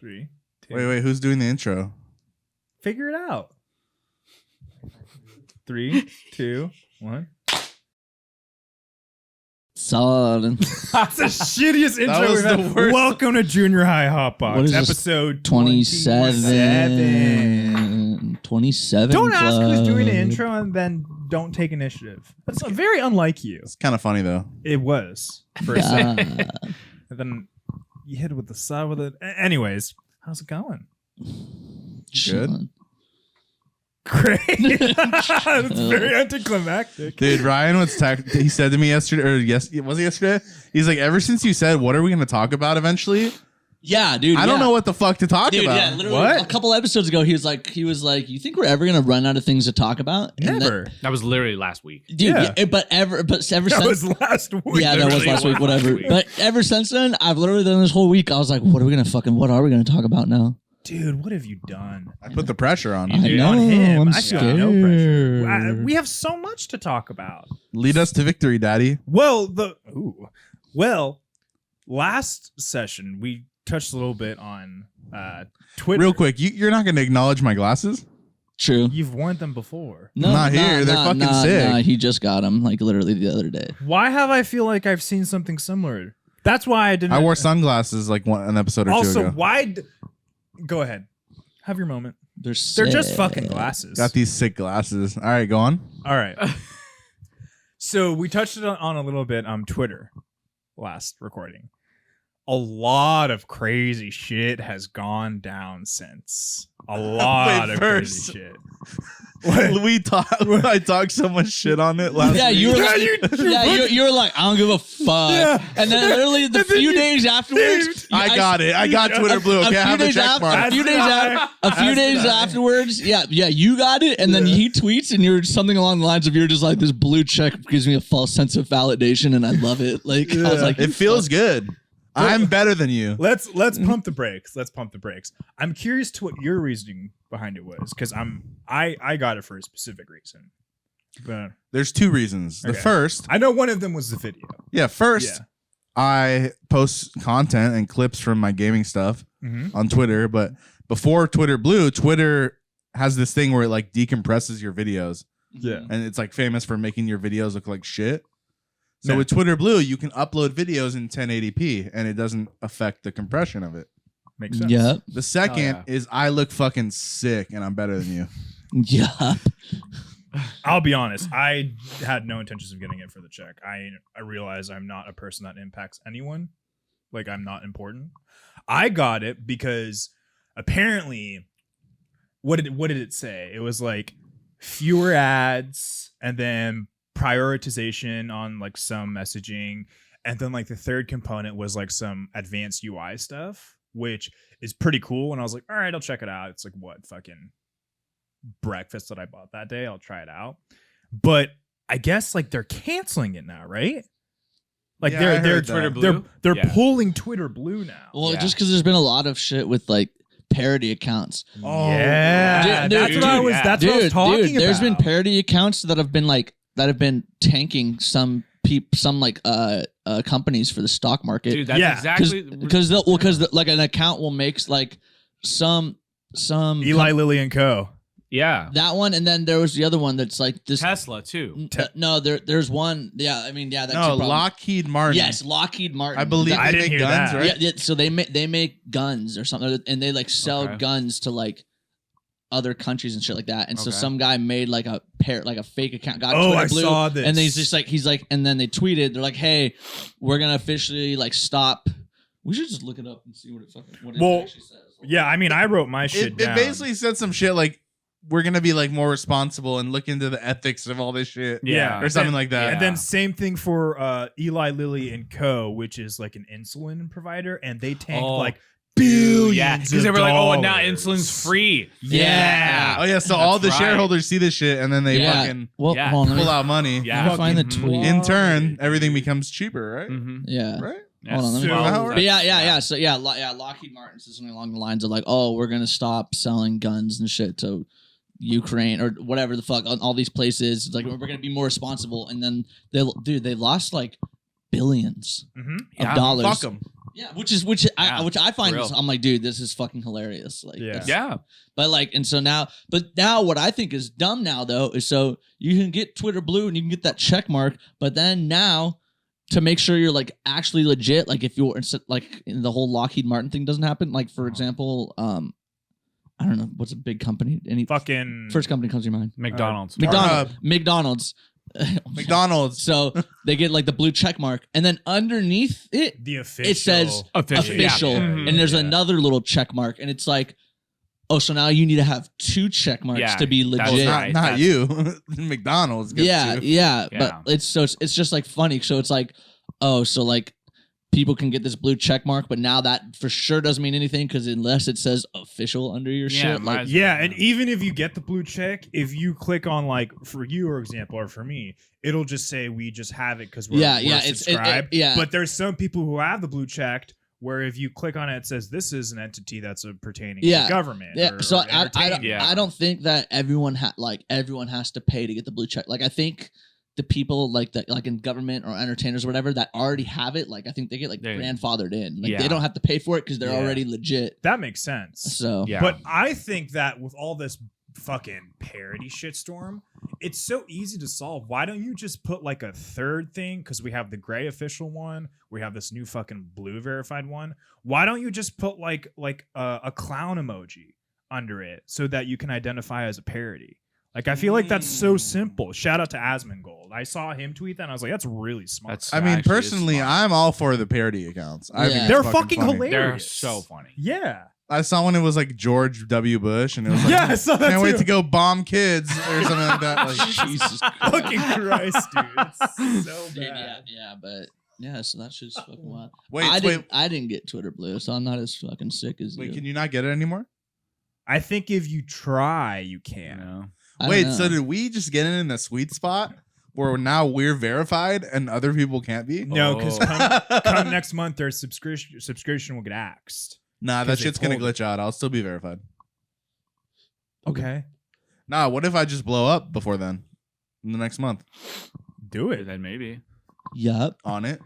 3, 2. Wait. Who's doing the intro? Figure it out. 3, 2, 1. Solid. That's the shittiest intro was we've had. the worst. Welcome to Junior High What Hotbox, is this? episode 27. 27. Don't ask who's doing the club. intro and then don't take initiative. That's very unlike you. It's kind of funny though. It was for a second. And then you hit it with the side with it. Anyways, how's it going? Chilling. Great. It's very anticlimactic. Dude, Ryan was he said to me yesterday, was it yesterday? He's like, ever since you said, what are we going to talk about eventually? Yeah, dude. I don't know what the fuck to talk Dude, about. yeah, literally What? a couple episodes ago, he was like, you think we're ever gonna run out of things to talk about? And Never. That was literally last week. dude. Yeah. But ever That since was last week. yeah, that was Literally last week. last Whatever. week. But ever since then, I've literally done this whole week. I was like, what are we gonna talk about now? Dude, what have you done? I put the pressure on. I him. know. On him. I'm I feel scared. no pressure. We have so much to talk about. Lead us to victory, Daddy. Well, last session we touched a little bit on Twitter. Real quick, you're not going to acknowledge my glasses? True. You've worn them before. Not here. They're fucking sick. Nah, he just got them like literally the other day. Why have I feel like I've seen something similar? That's why I didn't. I wore sunglasses like an episode or two Also, ago. why? Go ahead. Have your moment. They're They're just sick. fucking glasses. Got these sick glasses. All right, go on. All right. So we touched it on a little bit on Twitter last recording. A lot of crazy shit has gone down since. A lot Wait, of first. crazy shit. What? I talked so much shit on it last Yeah, week. you were Yeah, like, you were like, I don't give a fuck. Yeah. And then literally the And then few you- days afterwards, I got it. I got Twitter Blue. Okay, I have a check mark. A few days That's right. afterwards, yeah, you got it. And then he tweets, and you're something along the lines of you're just like, this blue check gives me a false sense of validation, and I love it. Like I was like, It feels good. I'm better than you. Let's pump the brakes. Let's pump the brakes. I'm curious to what your reasoning behind it was, because I got it for a specific reason. But There's two reasons. The Okay. first, I know one of them was the video. first, Yeah. I post content and clips from my gaming stuff Mm-hmm. on Twitter, but before Twitter Blue, Twitter has this thing where it like decompresses your videos, Yeah. and it's like famous for making your videos look like shit. So Yeah. with Twitter Blue, you can upload videos in 1080p, and it doesn't affect the compression of it. Makes sense. yeah, The second Oh, is I look fucking sick, and I'm better than you. yeah. I'll be honest. I had no intentions of getting it for the check. I realize I'm not a person that impacts anyone. Like, I'm not important. I got it because apparently, what did it say? It was like fewer ads, and then prioritization on like some messaging, and then like the third component was like some advanced UI stuff, which is pretty cool. And I was like, all right, I'll check it out. It's like what fucking breakfast that I bought that day. I'll try it out. But I guess like they're canceling it now, right? Like Yeah, I they're heard Twitter that. Blue? they're Yeah. pulling Twitter Blue now. Well, Yeah. just because there's been a lot of shit with like parody accounts. Oh yeah, Dude, that's dude, what I was. yeah. That's what I was talking about. There's been parody accounts that have been tanking some companies for the stock market. Dude, that's Yeah. exactly because like an account will make like some Eli Lilly and Co. yeah. that one, and then there was the other one that's like this. Tesla too. No, there's one. Yeah, I mean, yeah, that's No, your problem. Lockheed Martin. Yes, Lockheed Martin. I believe I they didn't make hear guns, that. right? Yeah, so they make guns or something, and they like sell Okay. guns to like other countries and shit like that. And so Okay. some guy made like a fake account. Got Oh, Twitter I Blue, saw this. and then he's like, and then they tweeted, they're like, hey, we're gonna officially like stop. We should just look it up and see what it Well, actually says. Yeah, I mean, I wrote my shit It down. basically said some shit like we're gonna be like more responsible and look into the ethics of all this shit, Yeah. or something like that. And then same thing for Eli Lilly and Co., which is like an insulin provider, and they tanked like billions. Yeah, because they were like, oh, and now insulin's free. Yeah. Oh yeah, so all the That's right. shareholders see this shit and then they Yeah. fucking Well, Yeah. hold on, pull let me, out money. Yeah. let me find the Fucking tweet. In turn, everything becomes cheaper, right? Mm-hmm. Yeah. Right? Hold on, let me- So- But yeah. So Lockheed Martin says something along the lines of like, oh, we're gonna stop selling guns and shit to Ukraine or whatever the fuck on all these places. It's like we're gonna be more responsible. And then they lost like billions Mm-hmm. of dollars. Fuck them. Yeah, which I find real. is, I'm like, dude, this is fucking hilarious. Like, Yeah. Yeah. But like, and so now what I think is dumb now though is so you can get Twitter Blue and you can get that check mark, but then now to make sure you're like actually legit, like if you're like the whole Lockheed Martin thing doesn't happen, like for example, I don't know what's a big company. Any Fucking first company comes to your mind? McDonald's. McDonald's. McDonald's. So they get like the blue check mark, and then underneath it, the official. it says Official. official, Yeah. and there's Yeah. another little check mark, and it's like, oh, so now you need to have 2 check marks Yeah, to be that's legit. right. Not That's- you. McDonald's. Gets Yeah, you. yeah, Yeah. but it's just like funny. So it's like, oh, so like people can get this blue check mark, but now that for sure doesn't mean anything because unless it says official under your Yeah, shit, like Yeah, and even if you get the blue check, if you click on like for you, for example, or for me, it'll just say we just have it because we're, Yeah, we're yeah, it's- subscribed. yeah. But there's some people who have the blue checked where if you click on it, it says this is an entity that's pertaining Yeah. to government. yeah. or- So or entertainment. Yeah. I don't think that everyone has to pay to get the blue check. Like I think the people like that, like in government or entertainers or whatever that already have it, like I think they get like They- grandfathered in. Like Yeah. they don't have to pay for it because they're Yeah. already legit. That makes sense. So Yeah. But I think that with all this fucking parody shitstorm, it's so easy to solve. Why don't you just put like a third thing? Because we have the gray official one, we have this new fucking blue verified one. Why don't you just put like a clown emoji under it so that you can identify as a parody? Like I feel like that's so simple. Shout out to Asmongold. I saw him tweet that and I was like, that's really smart. That's I mean, actually is personally, smart. I'm all for the parody accounts. I think Yeah. it's They're fucking funny. hilarious. They're so funny. Yeah. I saw one. It was like George W. Bush, and it was like, Yeah, I saw that can't wait too. to go bomb kids or something like that. Like, Jesus Fucking Christ, dude. It's so Dude, yeah, bad. yeah, but yeah, so that's just fucking wild. wait, I didn't get Twitter Blue, so I'm not as fucking sick as wait. you. Can you not get it anymore? I think if you try, you can. You know? I don't Wait, know. so did we just get in the sweet spot where now we're verified and other people can't be? No, because Oh. come next month, their subscription will get axed. Nah, that 'Cause they shit's gonna told glitch out. I'll still be verified. Okay. Nah, what if I just blow up before then? In the next month Do it. Then maybe. Yup. on it.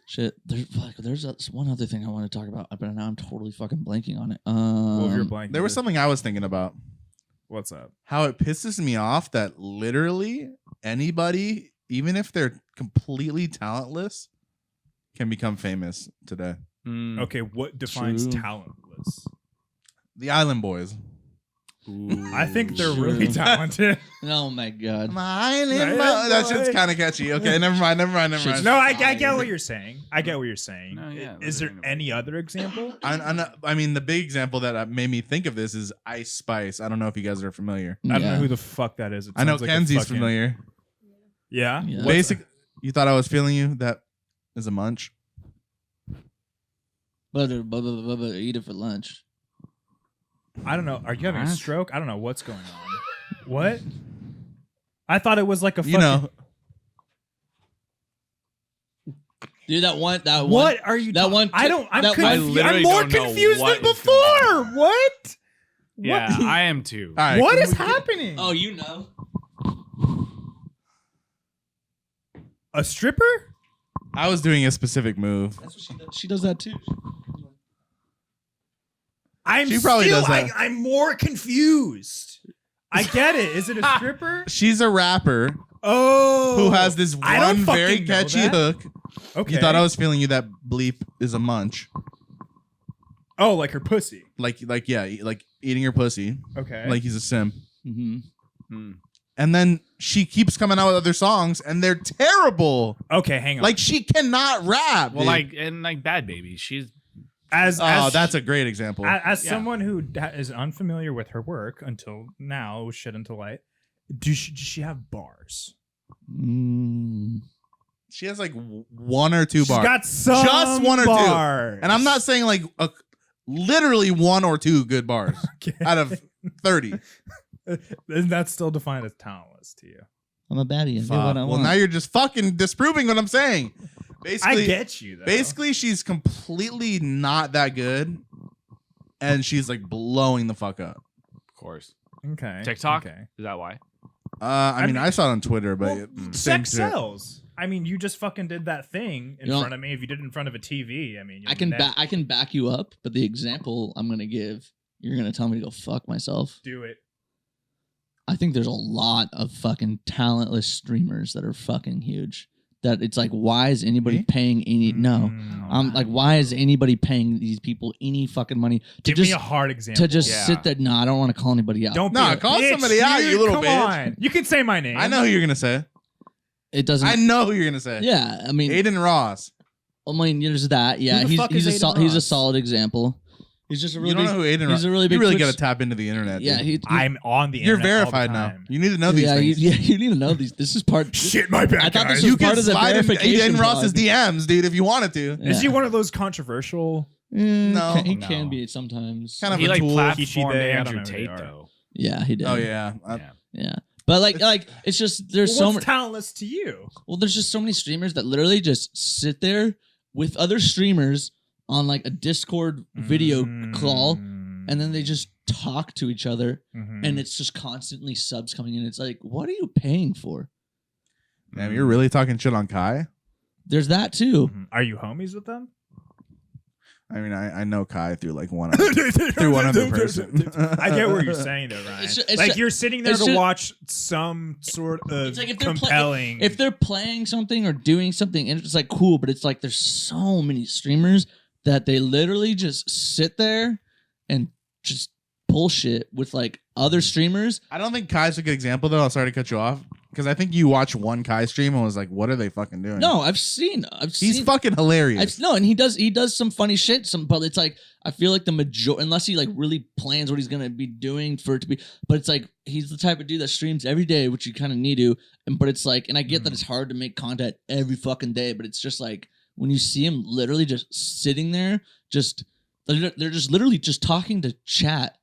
Shit. There's one other thing I want to talk about, but now I'm totally fucking blanking on it. What was your blank? There was something I was thinking about. What's up? How it pisses me off that literally anybody, even if they're completely talentless, can become famous today. Mm. Okay, what defines True. talentless? The Island Boys. I think they're True. really talented. Oh my god. Island Island Boys. That Boy. shit's kind of catchy. Okay, never mind. Shit's- No, I get what you're saying. I get what you're saying. No, yeah, Is there that's any other example? I mean, the big example that made me think of this is Ice Spice. I don't know if you guys are familiar. I don't know Yeah. who the fuck that is. It I know sounds like a Kenzie's fucking- familiar. Yeah. Yeah. What's- Basic. You thought I was feeling you? That is a munch. Eat it for lunch. I don't know. Are you having a What? stroke? I don't know what's going on. What? I thought it was like a fucking. You know, Dude, that one. What are you? that talk- one I don't. I'm, that one- I I'm literally more don't know confused what than is going before. on. What? Yeah, What? I am too. all right. What can is we get- happening? Oh, you know. A stripper? I was doing a specific move. That's what she does. She does that too. I'm She probably still, does that. I'm more confused. I get it. Is it a stripper? She's a rapper Oh, who has this I don't one very fucking know catchy that. hook. Okay. You thought I was feeling you? That bleep is a munch. Oh, like her pussy. Like yeah, like eating her pussy. Okay. Like he's a simp. Mm-hmm. Mm. And then she keeps coming out with other songs, and they're terrible. okay, hang on. Like she cannot rap. Well, dude. like Bad Baby, she's as Oh, that's a great example. as Yeah. someone who is unfamiliar with her work until now, it was shed into light. Does she have bars? Mm. She has like one or two She's bars. got some Just one or two. bars. And I'm not saying like literally one or two good bars Okay. out of 30. Isn't that still defined as talentless to you? I'm a baddie. I get Fuck. what I Well, want. now you're just fucking disproving what I'm saying. Basically, I get you though. basically, she's completely not that good, and she's like blowing the fuck up. of course. Okay. TikTok? Okay. Is that why? I mean, I saw it on Twitter, but Well, same sex shit. sells. I mean, you just fucking did that thing in You know- front of me. If you did it in front of a TV, I mean, I can back you up, but the example I'm gonna give, you're gonna tell me to go fuck myself. do it. I think there's a lot of fucking talentless streamers that are fucking huge. That it's like, why is anybody Me? paying any? No, like, why is anybody paying these people any fucking money to Give me just a hard example. to just Yeah. sit there? No, I don't want to call anybody out. Don't No, be a call bitch, somebody out, dude. you little Come bitch. on. You can say my name. I know who you're gonna say. It doesn't. I know who you're gonna say. Yeah, I mean, Aiden Ross. there's that. Yeah, Who the fuck is Aiden he's a Ross? solid example. He's just a really You don't big. know who Aiden Ross. He's a really big. You really Twitch- got to tap into the internet. Yeah, dude. he, I'm on the You're internet all the verified now. time. You need to know these yeah, things. you need to know these. This is part. Shit, my bad, I thought this guys. was You part can of the slide in verification Aiden Ross's pod. DMs, dude, if you wanted to. Yeah. Is he one of those controversial? No. He No. can be sometimes. Kind of He a like tool. platformed they, I don't Andrew know who they Tate are. though. Yeah, he did. Oh yeah. Yeah. But like it's just there's Well, so what's much. talentless to you? Well, there's just so many streamers that literally just sit there with other streamers on like a Discord video call, and then they just talk to each other, and it's just constantly subs coming in. It's like, what are you paying for? Damn, you're really talking shit on Kai? There's that too. Are you homies with them? I mean, I know Kai through like one through one other person. I get what you're saying though, Ryan. It's like ju- you're sitting there it's to ju- watch some sort of It's like if they're compelling. if they're playing something or doing something, and it's like cool, but it's like there's so many streamers that they literally just sit there and just bullshit with like other streamers. I don't think Kai's a good example though. I'm sorry to cut you off because I think you watched one Kai stream and was like, "What are they fucking doing?" No, I've seen. he's fucking hilarious. No, and he does some funny shit. But it's like I feel like the major, unless he like really plans what he's gonna be doing for it to be. But it's like he's the type of dude that streams every day, which you kind of need to. But it's like, and I get that it's hard to make content every fucking day, but it's just like when you see him literally just sitting there, they're just literally just talking to chat,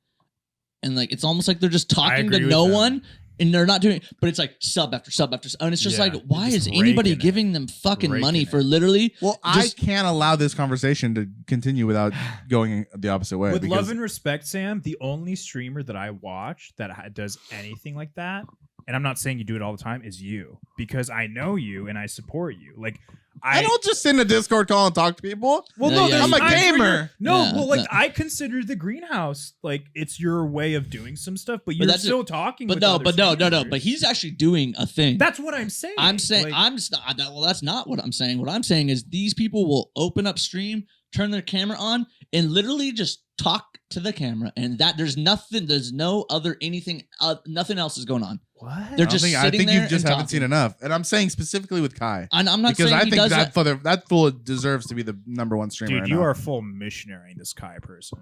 and like it's almost like they're just talking to agree with no that. one. And they're not doing, but it's like sub after sub after sub. And it's just Yeah, like, why you're is just anybody raking it. giving them fucking Raking money it. for literally? well, just- I can't allow this conversation to continue without going the opposite way. With because love and respect, Sam, the only streamer that I watch that does anything like that, and I'm not saying you do it all the time, is you, because I know you and I support you. Like I don't just sit in a Discord call and talk to people. Well, Yeah, no, yeah, there's I'm a times where gamer. you're- No, Yeah, well, like that- I consider the greenhouse like it's your way of doing some stuff, but But you're that's still talking. But with no, other but no. streamers. But he's actually doing a thing. That's what I'm saying. I'm saying Like, I'm just not, well. That's not what I'm saying. What I'm saying is these people will open up stream, turn their camera on, and literally just talk to the camera, and that there's nothing, there's no other anything, nothing else is going on. what? They're just I sitting think there you just and haven't seen talking. enough. And I'm saying specifically with Kai. And I'm not Because saying I he think does that. that fool deserves to be the number one streamer. Dude, right you now. are full missionary, this Kai person.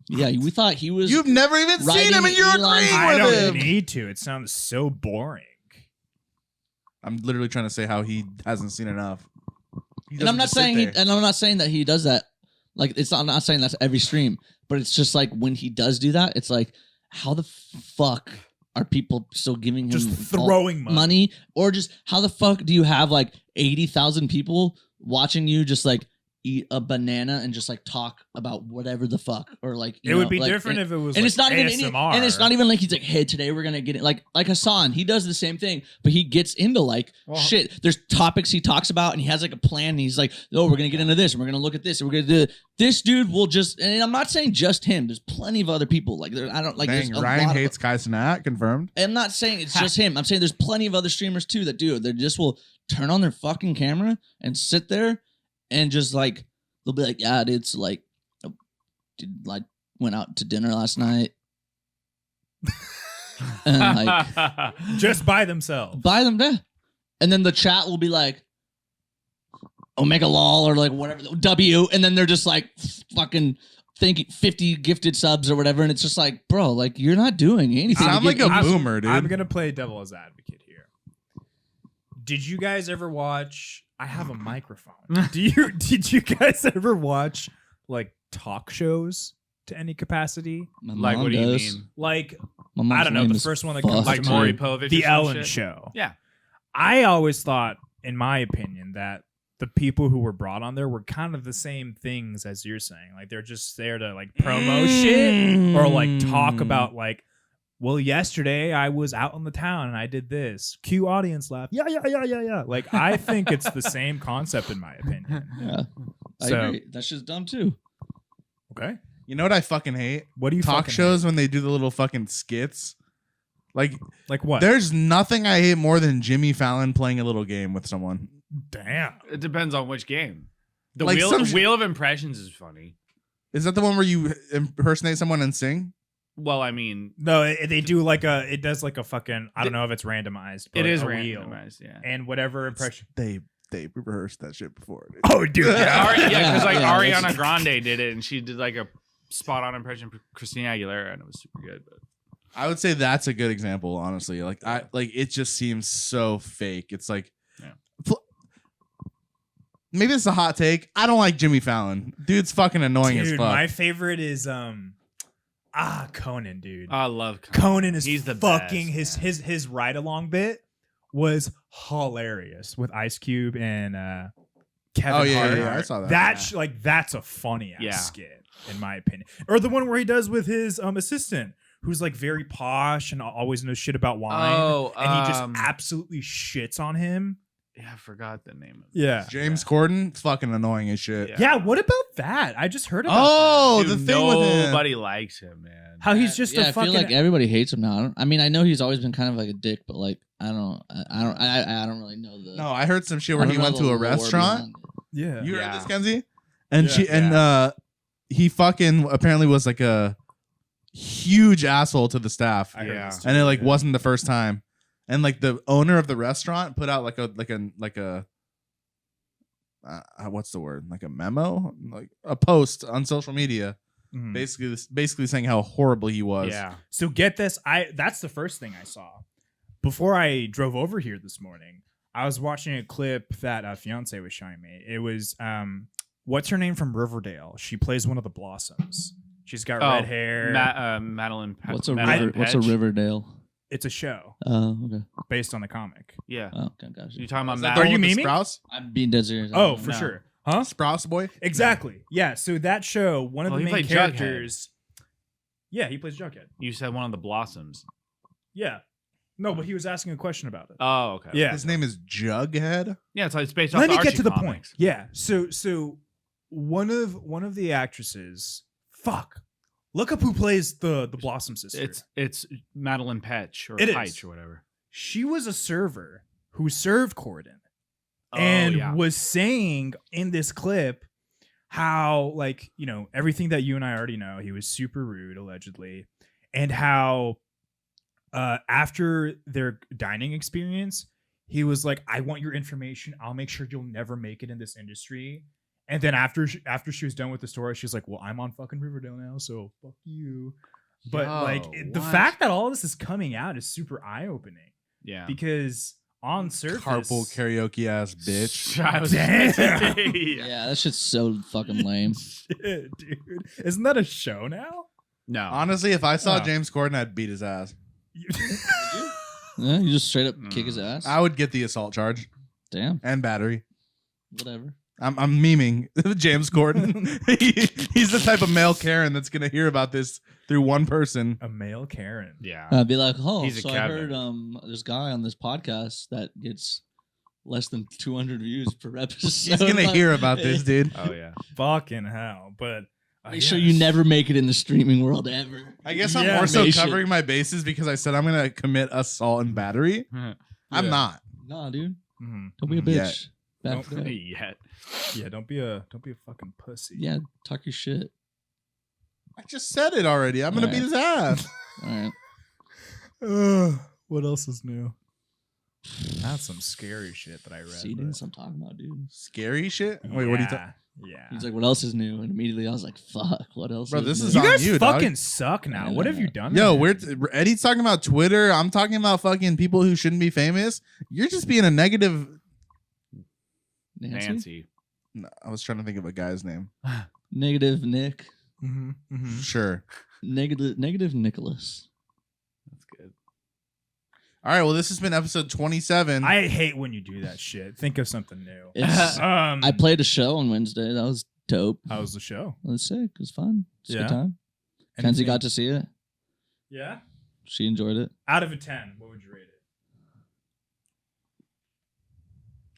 Yeah, we thought he was. You've never even seen riding him and you're Elon's- agreeing I with don't him. need to. It sounds so boring. I'm literally trying to say how he hasn't seen enough. He and doesn't I'm not just sit saying there. and I'm not saying that he does that. Like it's not, I'm not saying that's every stream, but it's just like when he does do that, it's like, how the fuck are people still giving him Just all- throwing money. or just how the fuck do you have like 80,000 people watching you just like eat a banana and just like talk about whatever the fuck, or like It would be different if it was. and like it's not even ASMR. and it's not even like he's like, hey, today we're gonna get it like Hassan. He does the same thing, but he gets into like Well- shit. There's topics he talks about, and he has like a plan. And he's like, oh, we're gonna get into this, and we're gonna look at this, and we're gonna do this. Dude will just, and I'm not saying just him. There's plenty of other people. Like I don't like. Dang, there's a Ryan lot hates Kai Cenat, confirmed. I'm not saying it's just him. I'm saying there's plenty of other streamers too that do it. They just will turn on their fucking camera and sit there and just like they'll be like, yeah, dude, it's like, like went out to dinner last night. And like just by themselves. buy them there. And then the chat will be like Omega lol or like whatever W, and then they're just like fucking thinking 50 gifted subs or whatever, and it's just like, bro, like you're not doing anything. Sound to like get a any- boomer, dude. I'm gonna play devil's advocate here. Did you guys ever watch? I have a microphone. Did you guys ever watch like talk shows to any capacity? My Like, mom what do you does. mean? Like My mom's I don't know, name the is first one that Fuck. comes Like to Maury mind, Povich? the or some Ellen shit? Show. Yeah. I always thought, in my opinion, that the people who were brought on there were kind of the same things as you're saying. Like they're just there to like promo shit or like talk about like well, yesterday I was out on the town and I did this. Cue audience laugh. Yeah. Like, I think it's the same concept in my opinion. Yeah, I So- agree. That shit's dumb too. Okay. You know what I fucking hate? What do you Talk fucking shows when they do the little fucking skits. Like, hate? Like what? there's nothing I hate more than Jimmy Fallon playing a little game with someone. Damn. It depends on which game. The Like some wheel of impressions is funny. Is that the one where you impersonate someone and sing? Well, I mean, No, they do like it does like a fucking, I don't know if it's randomized, but it is a wheel. randomized. Yeah. And whatever impression. They rehearsed that shit before. Dude. Oh, dude. Yeah, because like Yeah, Ariana that's- Grande did it, and she did like a spot-on impression of Christina Aguilera, and it was super good. But I would say that's a good example, honestly. Like it just seems so fake. It's like, Yeah. maybe it's a hot take. I don't like Jimmy Fallon. Dude's fucking annoying as Dude, fuck. my favorite is Conan, dude. I love Conan is He's the fucking best, his ride along bit was hilarious with Ice Cube and Kevin Oh, yeah, Hart. yeah, I saw that. That's a funny ass Yeah. skit in my opinion. Or the one where he does with his assistant, who's like very posh and always knows shit about wine. Oh, and he just absolutely shits on him. Yeah, I forgot the name of it. Yeah. James Corden, fucking annoying as shit. Yeah. Yeah, what about that? I just heard about Oh, Dude, the thing with him. nobody likes him, man. how he's just Yeah, a I fucking feel like everybody hates him now. I mean, I know he's always been kind of like a dick, but like I don't really know the. No, I heard some shit I where don't he know went the to a lore restaurant. behind it. yeah. You Yeah. heard this, Kenzie? And Yeah. He fucking apparently was like a huge asshole to the staff. I heard Yeah. this too, And it like yeah. wasn't the first time. And like the owner of the restaurant put out like a what's the word? Like a memo? Like a post on social media Mhm. basically saying how horrible he was. Yeah. So get this, that's the first thing I saw. Before I drove over here this morning, I was watching a clip that a fiance was showing me. It was what's her name from Riverdale? She plays one of the Blossoms. She's got red hair. Madeline. What's a Madeline river? What's a Petch? Riverdale? It's a show Okay. based on the comic. Yeah. Oh, okay, gotcha. You talking about Is that Matt? the Are one you with the memeing? Sprouse? I'm being dead serious. I Oh, don't for know. sure. Huh? Sprouse boy? Exactly. Yeah. So that show, one of Oh, the he main played Jughead. characters. Yeah, he plays Jughead. You said one of the Blossoms. Yeah. No, but he was asking a question about it. Oh, okay. Yeah. His name is Jughead. Yeah, it's based off Let me the get Archie to the comics. point. Yeah. So one of the actresses, look up who plays the Blossom sister. It's Madeline Petch or It is. Peich or whatever. She was a server who served Corden Oh, and yeah. was saying in this clip how, like, you know, everything that you and I already know, he was super rude allegedly, and how after their dining experience, he was like, I want your information, I'll make sure you'll never make it in this industry. And then after she was done with the story, she's like, well, I'm on fucking Riverdale now, so fuck you. But the what? fact that all this is coming out is super eye-opening. Yeah. Because on surface, Carpool karaoke ass bitch. I was Damn. yeah. Yeah, that shit's so fucking lame. shit, dude, isn't that a show now? No. Honestly, if I saw Oh. James Corden, I'd beat his ass. Yeah, you just straight up kick his ass. I would get the assault charge Damn. and battery. Whatever. I'm memeing James Corden. He's the type of male Karen that's gonna hear about this through one person. A male Karen. Yeah. I'd be like, oh, He's a so I Kevin. heard this guy on this podcast that gets less than 200 views per episode. He's gonna hear about this, dude. Oh yeah. Fucking hell. But Make sure you never make it in the streaming world ever. I guess I'm Yeah. more so Nation. covering my bases because I said I'm gonna commit assault and battery. I'm Yeah. not. Nah, dude. Mhm. Don't be a Yet. bitch. Back Don't- up. Yet. Yeah, don't be a fucking pussy. Yeah, talk your shit. I just said it already. I'm gonna Alright. beat his ass. All right. What else is new? That's some scary shit that I read. See, dude, that's what I'm talking about, dude. Scary shit. Wait, what are you talking? Yeah. He's like, what else is new? And immediately I was like, fuck, what else Bro, is this new? is You on guys you, dog. fucking suck now. What have you done? Yo, to him? Eddie's talking about Twitter. I'm talking about fucking people who shouldn't be famous. You're just being a negative. Nancy. No, I was trying to think of a guy's name. Negative Nick. Mhm, mhm. Sure. Negative Nicholas. That's good. All right. Well, this has been episode 27. I hate when you do that shit. Think of something new. It's, I I played a show on Wednesday. That was dope. How was the show? It was sick. It was fun. It was a Yeah? good time. Kenzie Anything- got to see it. Yeah. She enjoyed it. Out of a 10, what would you rate it?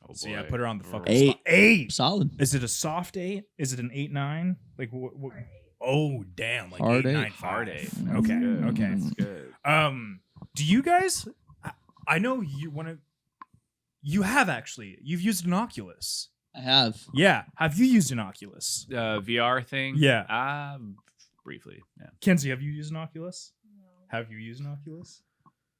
Oh, So yeah, boy. put her on the fucking 8. spot. 8. Solid. Is it a soft 8? Is it an 8-9? Like what? Oh damn! Like Hard 8, eight. 9, Hard 5. 8. Okay. Mm. Okay. That's good. Do you guys? I know you want to. You have actually. You've used an Oculus. I have. Yeah. Have you used an Oculus? VR thing. Yeah. Briefly. Yeah. Kenzie, have you used an Oculus? Have you used an Oculus?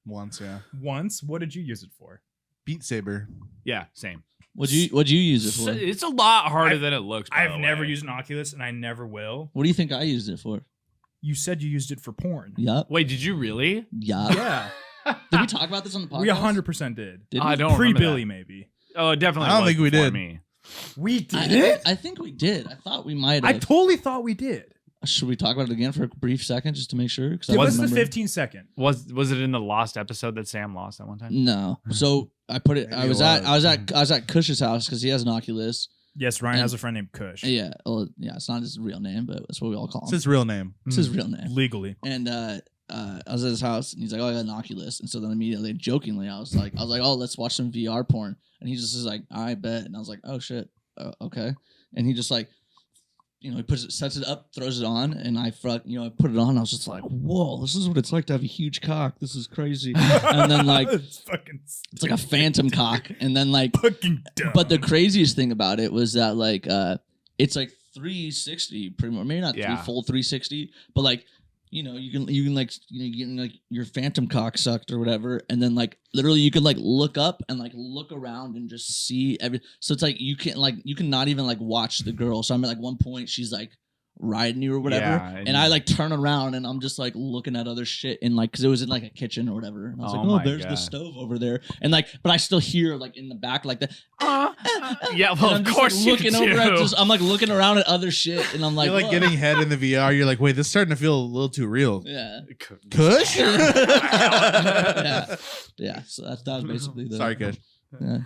Once, yeah. Once. What did you use it for? Beat Saber. Yeah. Same. What'd you use it So for? it's a lot harder I've- than it looks. by I've the never way. used an Oculus, and I never will. What do you think I used it for? You said you used it for porn. Yup. Wait, did you really? Yup. Yeah. Did we talk about this on the podcast? We 100% did. Did I we? don't Pre remember Billy, that. maybe. Oh, it definitely. I don't was think we before did. Me. We did. I think we did. I thought we might I have. totally thought we did. Should we talk about it again for a brief second just to make sure? 'Cause I Give don't us the remember. 15-second. Was it in the lost episode that Sam lost at one time? No. So I put it. Maybe I was it at. was. I was at Cush's house because he has an Oculus. Yes, Ryan And- has a friend named Kush. Yeah. Well, yeah. It's not his real name, but that's what we all call It's him. his real name. It's his real name. Legally. And I was at his house, and he's like, "Oh, I got an Oculus." And so then immediately, jokingly, I was like, "Oh, let's watch some VR porn." And he just is like, "I bet." And I was like, "Oh shit, okay." And he just like, he sets it up, throws it on, and I put it on. I was just like, "Whoa, this is what it's like to have a huge cock. This is crazy." And then like, it's fucking, it's like a phantom cock, and then like, fucking dumb. but the craziest thing about it was that like, it's like 360, pretty much, maybe not full 360, but like. You can like getting like your phantom cock sucked or whatever, and then like literally you can like look up and like look around and just see everything. So it's like you can not even like watch the girl. So I'm at like one point she's like riding you or whatever, Yeah, and I like turn around and I'm just like looking at other shit and like because it was in like a kitchen or whatever. And I was Oh like, my there's God. the stove over there, and like but I still hear like in the back like the Yeah, and well, I'm of just, course like, you looking do. over at I'm like looking around at other shit, and I'm like, You're like "Whoa." getting head in the VR. You're like, wait, this is starting to feel a little too real. Yeah. Kush? yeah. Yeah. So that was basically the. Sorry, Kush. Yeah.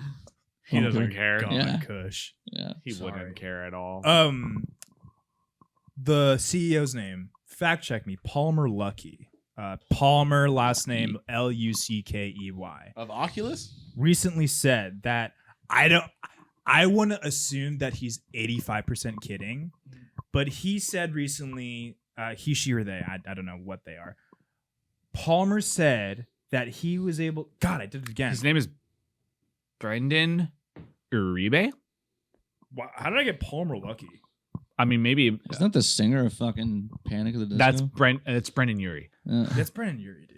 He Okay. doesn't care. God, Yeah. Kush. Yeah. He Sorry. wouldn't care at all. The CEO's name. Fact check me. Palmer Luckey. Palmer, last name Luckey. Of Oculus? Recently said that I want to assume that he's 85% kidding, but he said recently, he, she, or they, I don't know what they are. Palmer said that he was able. God, I did it again. His name is Brendan Uribe. How did I get Palmer Luckey? I mean, maybe Isn't that the singer of fucking Panic at the Disco? It's Brendan Urie. Yeah. That's Brendan Urie, dude.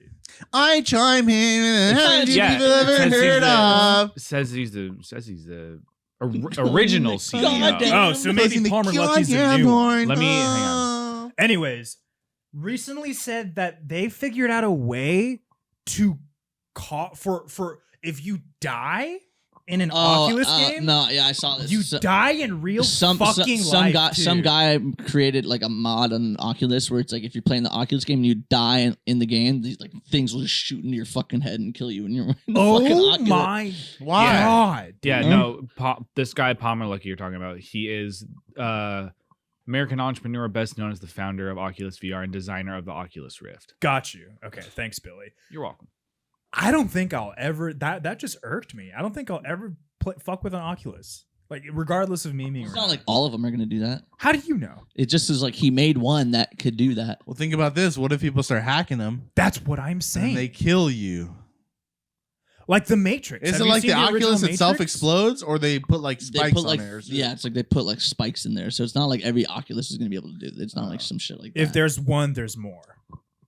I chime in. How many Yeah, people ever it says he's heard of? Says he's the original CEO. Goddamn. Oh, so maybe Palmer Luckey's the new one. Let me hang on. Anyways, recently said that they figured out a way to for if you die in an Oculus game, No, yeah, I saw this. you So- die in real fucking life. some too. guy created like a mod on Oculus where it's like if you're playing the Oculus game and you die in the game, these like things will just shoot into your fucking head and kill you when you're in the fucking Oh Oculus. my Why? god! Yeah, Mhm. no. This guy Palmer Luckey you're talking about, he is American entrepreneur, best known as the founder of Oculus VR and designer of the Oculus Rift. Got you. Okay, thanks, Billy. You're welcome. I don't think I'll ever. That just irked me. I don't think I'll ever fuck with an Oculus. Like regardless of me being. It's or not not. like all of them are gonna do that. How do you know? It just is like he made one that could do that. Well, think about this. What if people start hacking them That's what I'm and saying. they kill you? Like the Matrix. Is Have it you like seen the original Oculus itself Matrix? explodes, or they put like They spikes put like on it? Or something? yeah, it's like they put like spikes in there, so it's not like every Oculus is gonna be able to do it. It's not like some shit like that. If there's one, there's more.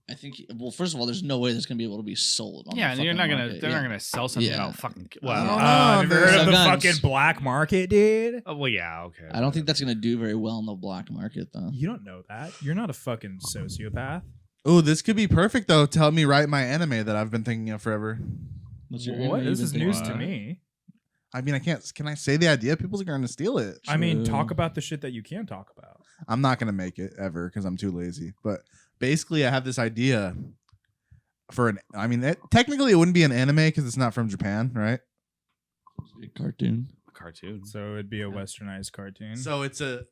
I think, well, first of all, there's no way that's gonna be able to be sold. On Yeah, the and you're fucking not gonna. market. They're Yeah. not gonna sell something Yeah. out fucking. I Well, don't know. Have you heard of the Guns. fucking black market, dude? well, yeah, okay. I don't think that's gonna do very well in the black market, though. You don't know that. You're not a fucking sociopath. Oh, this could be perfect though. Tell me write my anime that I've been thinking of forever. What's your What? anime This you've is been news thinking to What? me. I mean, I can't. Can I say the idea? People are going to steal it. I mean, True. talk about the shit that you can talk about. I'm not going to make it ever because I'm too lazy. But basically, I have this idea for an. I mean, technically, it wouldn't be an anime because it's not from Japan, right? about? A cartoon. Cartoon. So it'd be a westernized cartoon. So it's a.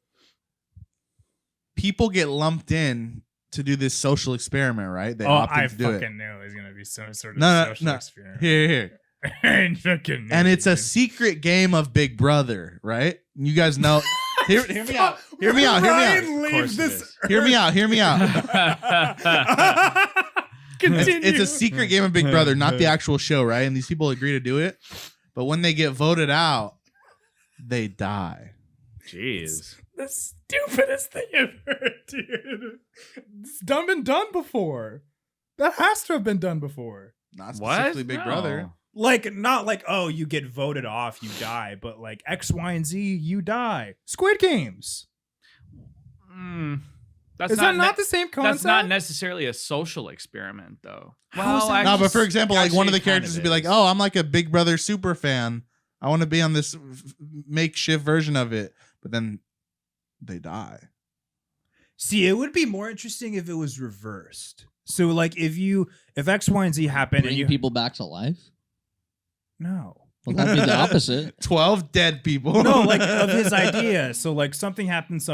People get lumped in to do this social experiment, right? They Oh, opted I to do it. fucking knew it was gonna be some sort of No, social no. experiment. Here. I fucking knew And it's it, a dude. secret game of Big Brother, right? You guys know. Hear me out. Hear me out. Hear me Ryan out. leaves course it this is. Hear me out. Hear me out. Continue. It's a secret game of Big Brother, not the actual show, right? And these people agree to do it. But when they get voted out, they die. Jeez. The stupidest thing I've heard, dude. It's been done before. That has to have been done before. Not What? specifically Big No. Brother. Like, not like, oh, you get voted off, you die, but like X, Y, and Z, you die. Squid Games. That's Is that not the same concept? That's not necessarily a social experiment, though. How is that No, but for example, like one of the actually kind characters of would be like, is. "Oh, I'm like a Big Brother super fan. I want to be on this makeshift version of it." But then they die. See, it would be more interesting if it was reversed. So, like, if X, Y, and Z happened, and Bring you people back to life. no, Well, that'd be the opposite. 12 dead people. no, like of his idea. So, like, something happens,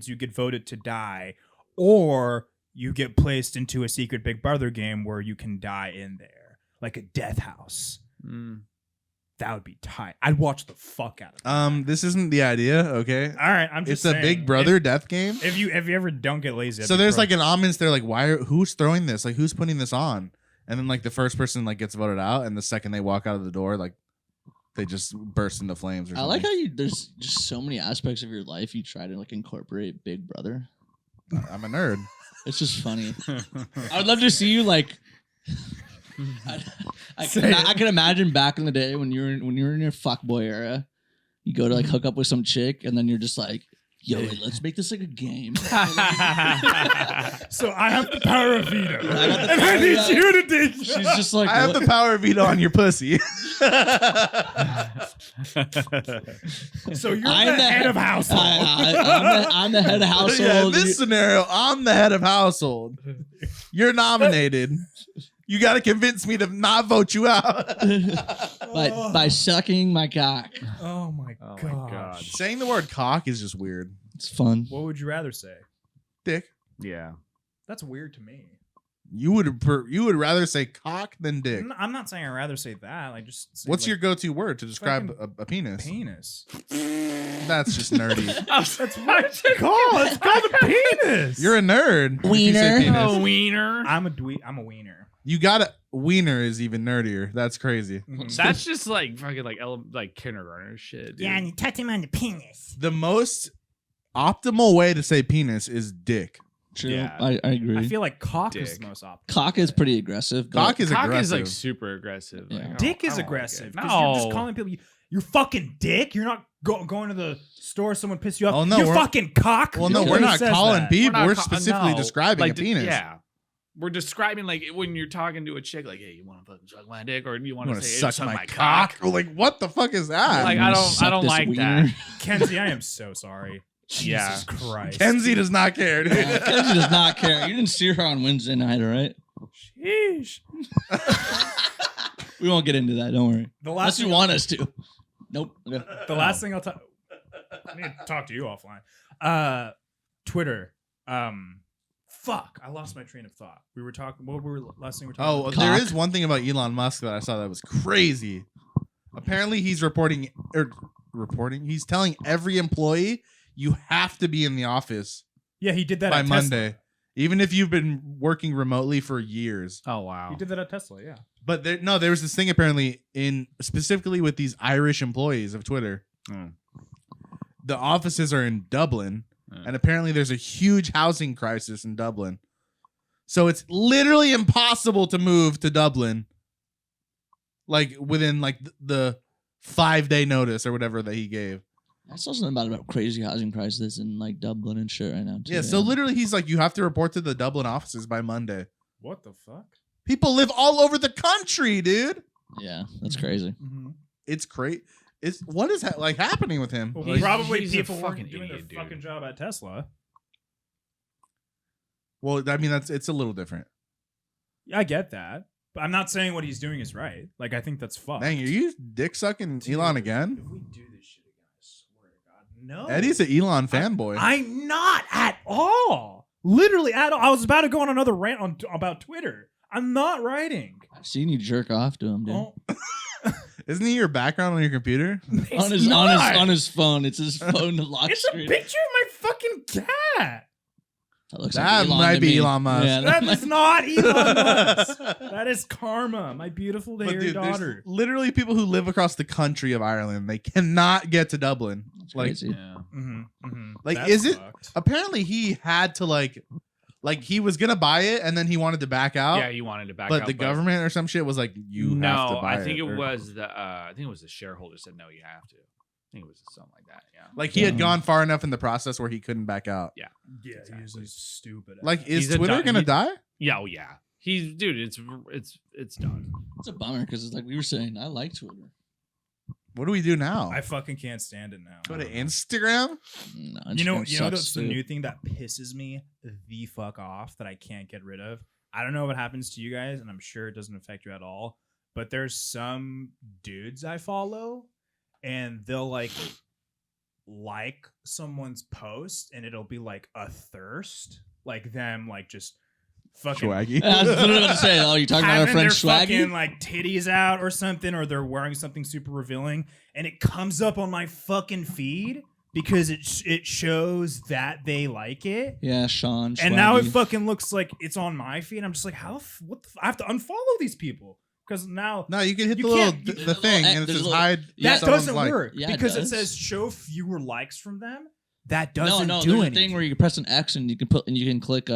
you get voted to die, or you get placed into a secret Big Brother game where you can die in there, like a death house. That would be tight. I'd watch the fuck out of it. This isn't the idea, okay? All right, I'm just It's a saying, Big Brother death game. If you ever don't get lazy, So there's like an ominous. They're like, who's throwing this? Like, who's putting this on? And then like the first person like gets voted out, and the second they walk out of the door, like they just burst into flames. Or I like how there's just so many aspects of your life you try to like incorporate Big Brother. I'm a nerd. It's just funny. I would love to see you like. I can imagine back in the day when you're in your fuckboy era, you go to like hook up with some chick, and then you're just like, "Yo, let's make this like a game." So I have the power of veto, I got the and I power, need yeah. you to take. She's just like, I have "What?" the power of veto on your pussy. So you're I'm the head of household. I'm the head of Yeah, household. this scenario, I'm the head of household. You're nominated. You got to convince me to not vote you out. by sucking my cock. Oh my Oh my god. God. Saying the word cock is just weird. It's fun. What would you rather say? Dick. Yeah. That's weird to me. You would rather say cock than dick. I'm not saying I'd rather say that. Like, just say, What's like, your go-to word to describe fucking a penis? penis? That's just nerdy. That's what it's called. It's called a penis. You're a nerd. if you say Wiener. penis. Oh, wiener. I'm a wiener. You got a wiener is even nerdier. That's crazy. That's just like fucking like kindergartner shit. Dude. you touch him on the penis. The most optimal way to say penis is dick. True. Yeah. I agree. I feel like cock is Dick. the most optimal. cock is pretty aggressive. but- Cock is Cock aggressive. is like super aggressive. Yeah. Like, I don't- Dick I is don't like aggressive. it. 'Cause You're just No. calling people you're fucking dick. You're not going to the store. Someone pissed you off. Oh, no, you we're- fucking cock. well, no, Nobody we're not says calling that. people. not We're ca- specifically no. describing Like, a penis. Yeah. We're describing like when you're talking to a chick, like, hey, you want to fucking suck my dick, or you want You to want to say, suck suck my cock? Like, what the fuck is that? Like, You I don't suck this like wiener. that. Kenzie, I am so sorry. Yeah. Jesus Christ. Kenzie does not care, dude. Yeah, Kenzie does not care. You didn't see her on Wednesday night, all right? Sheesh. We won't get into that. Don't worry. The Unless last you thing, want us to. Nope. Okay. the last thing I'll talk. I need to talk to you offline. Twitter. Fuck. I lost my train of thought. We were talking. What were last thing we were talking Oh, about? there Cock. is one thing about Elon Musk that I saw that was crazy. Apparently, he's reporting. He's telling every employee you have to be in the office Yeah, he did that by at Tesla. Monday, even if you've been working remotely for years. Oh wow. He did that at Tesla. Yeah. But there was this thing apparently specifically with these Irish employees of Twitter. Mm. The offices are in Dublin, Mm. and apparently there's a huge housing crisis in Dublin. So it's literally impossible to move to Dublin, like within like the 5-day notice or whatever that he gave. I saw something about crazy housing prices in like Dublin and shit right now. Too, Yeah, so literally he's like, you have to report to the Dublin offices by Monday. What the fuck? People live all over the country, dude. Yeah, that's crazy. Mm-hmm. It's great. It's what is like happening with him? Well, He's- probably he's a people fucking weren't doing idiot, their dude. fucking job at Tesla. Well, I mean it's a little different. Yeah, I get that, but I'm not saying what he's doing is right. Like, I think that's fucked. Dang, are you dick sucking Elon again? If we do this shit again, I swear to God, no. Eddie's an Elon fanboy. I'm not at all. Literally, I was about to go on another rant about Twitter. I'm not writing. I've seen you jerk off to him, dude. Oh, Isn't he your background on your computer? it's on not. his phone. It's his phone to lock It's a screen. picture of my fucking cat. That looks That like Elon might to be me. Elon Musk. Yeah, That might- is not Elon Musk. That is Karma, my beautiful But hairy dude, there's daughter. literally people who live across the country of Ireland. They cannot get to Dublin. That's Like, crazy. Yeah. Like, That's is it- fucked. apparently he had to like he was gonna buy it and then he wanted to back out. Yeah, you wanted to back but out. the government or some shit was like, you have to No, buy it. I think it or- was the. I think it was the shareholder said no, you have to. I think it was something like that. Yeah. like he had Yeah. gone far enough in the process where he couldn't back out. Yeah, Exactly. he's a stupid. Like, ass. is He's a Twitter di- gonna he- die? Yeah. Oh yeah. He's dude. It's done. It's a bummer because it's like we were saying. I like Twitter. What do we do now? I fucking can't stand it now. Go to Instagram. No, You know Instagram what's sucks, the dude. new thing that pisses me the fuck off that I can't get rid of? I don't know what happens to you guys, and I'm sure it doesn't affect you at all. But there's some dudes I follow, and they'll like someone's post, and it'll be like a thirst, like them, like just fucking Swaggy. I was literally about to say, oh, you talking about our having friend their fucking Swaggy? like titties out or something, or they're wearing something super revealing, and it comes up on my fucking feed because it shows that they like it. Yeah, Sean. And now it Swaggy. fucking looks like it's on my feed. I'm just like, I have to unfollow these people because now No, you can hit You the little can't- the, there's the a thing little- and it there's says a little- hide. Yeah, that someone's doesn't like. work Yeah, it because it does. says show fewer likes from them. That No, doesn't no, do there's a anything. thing where you can press an X and you can put and you can click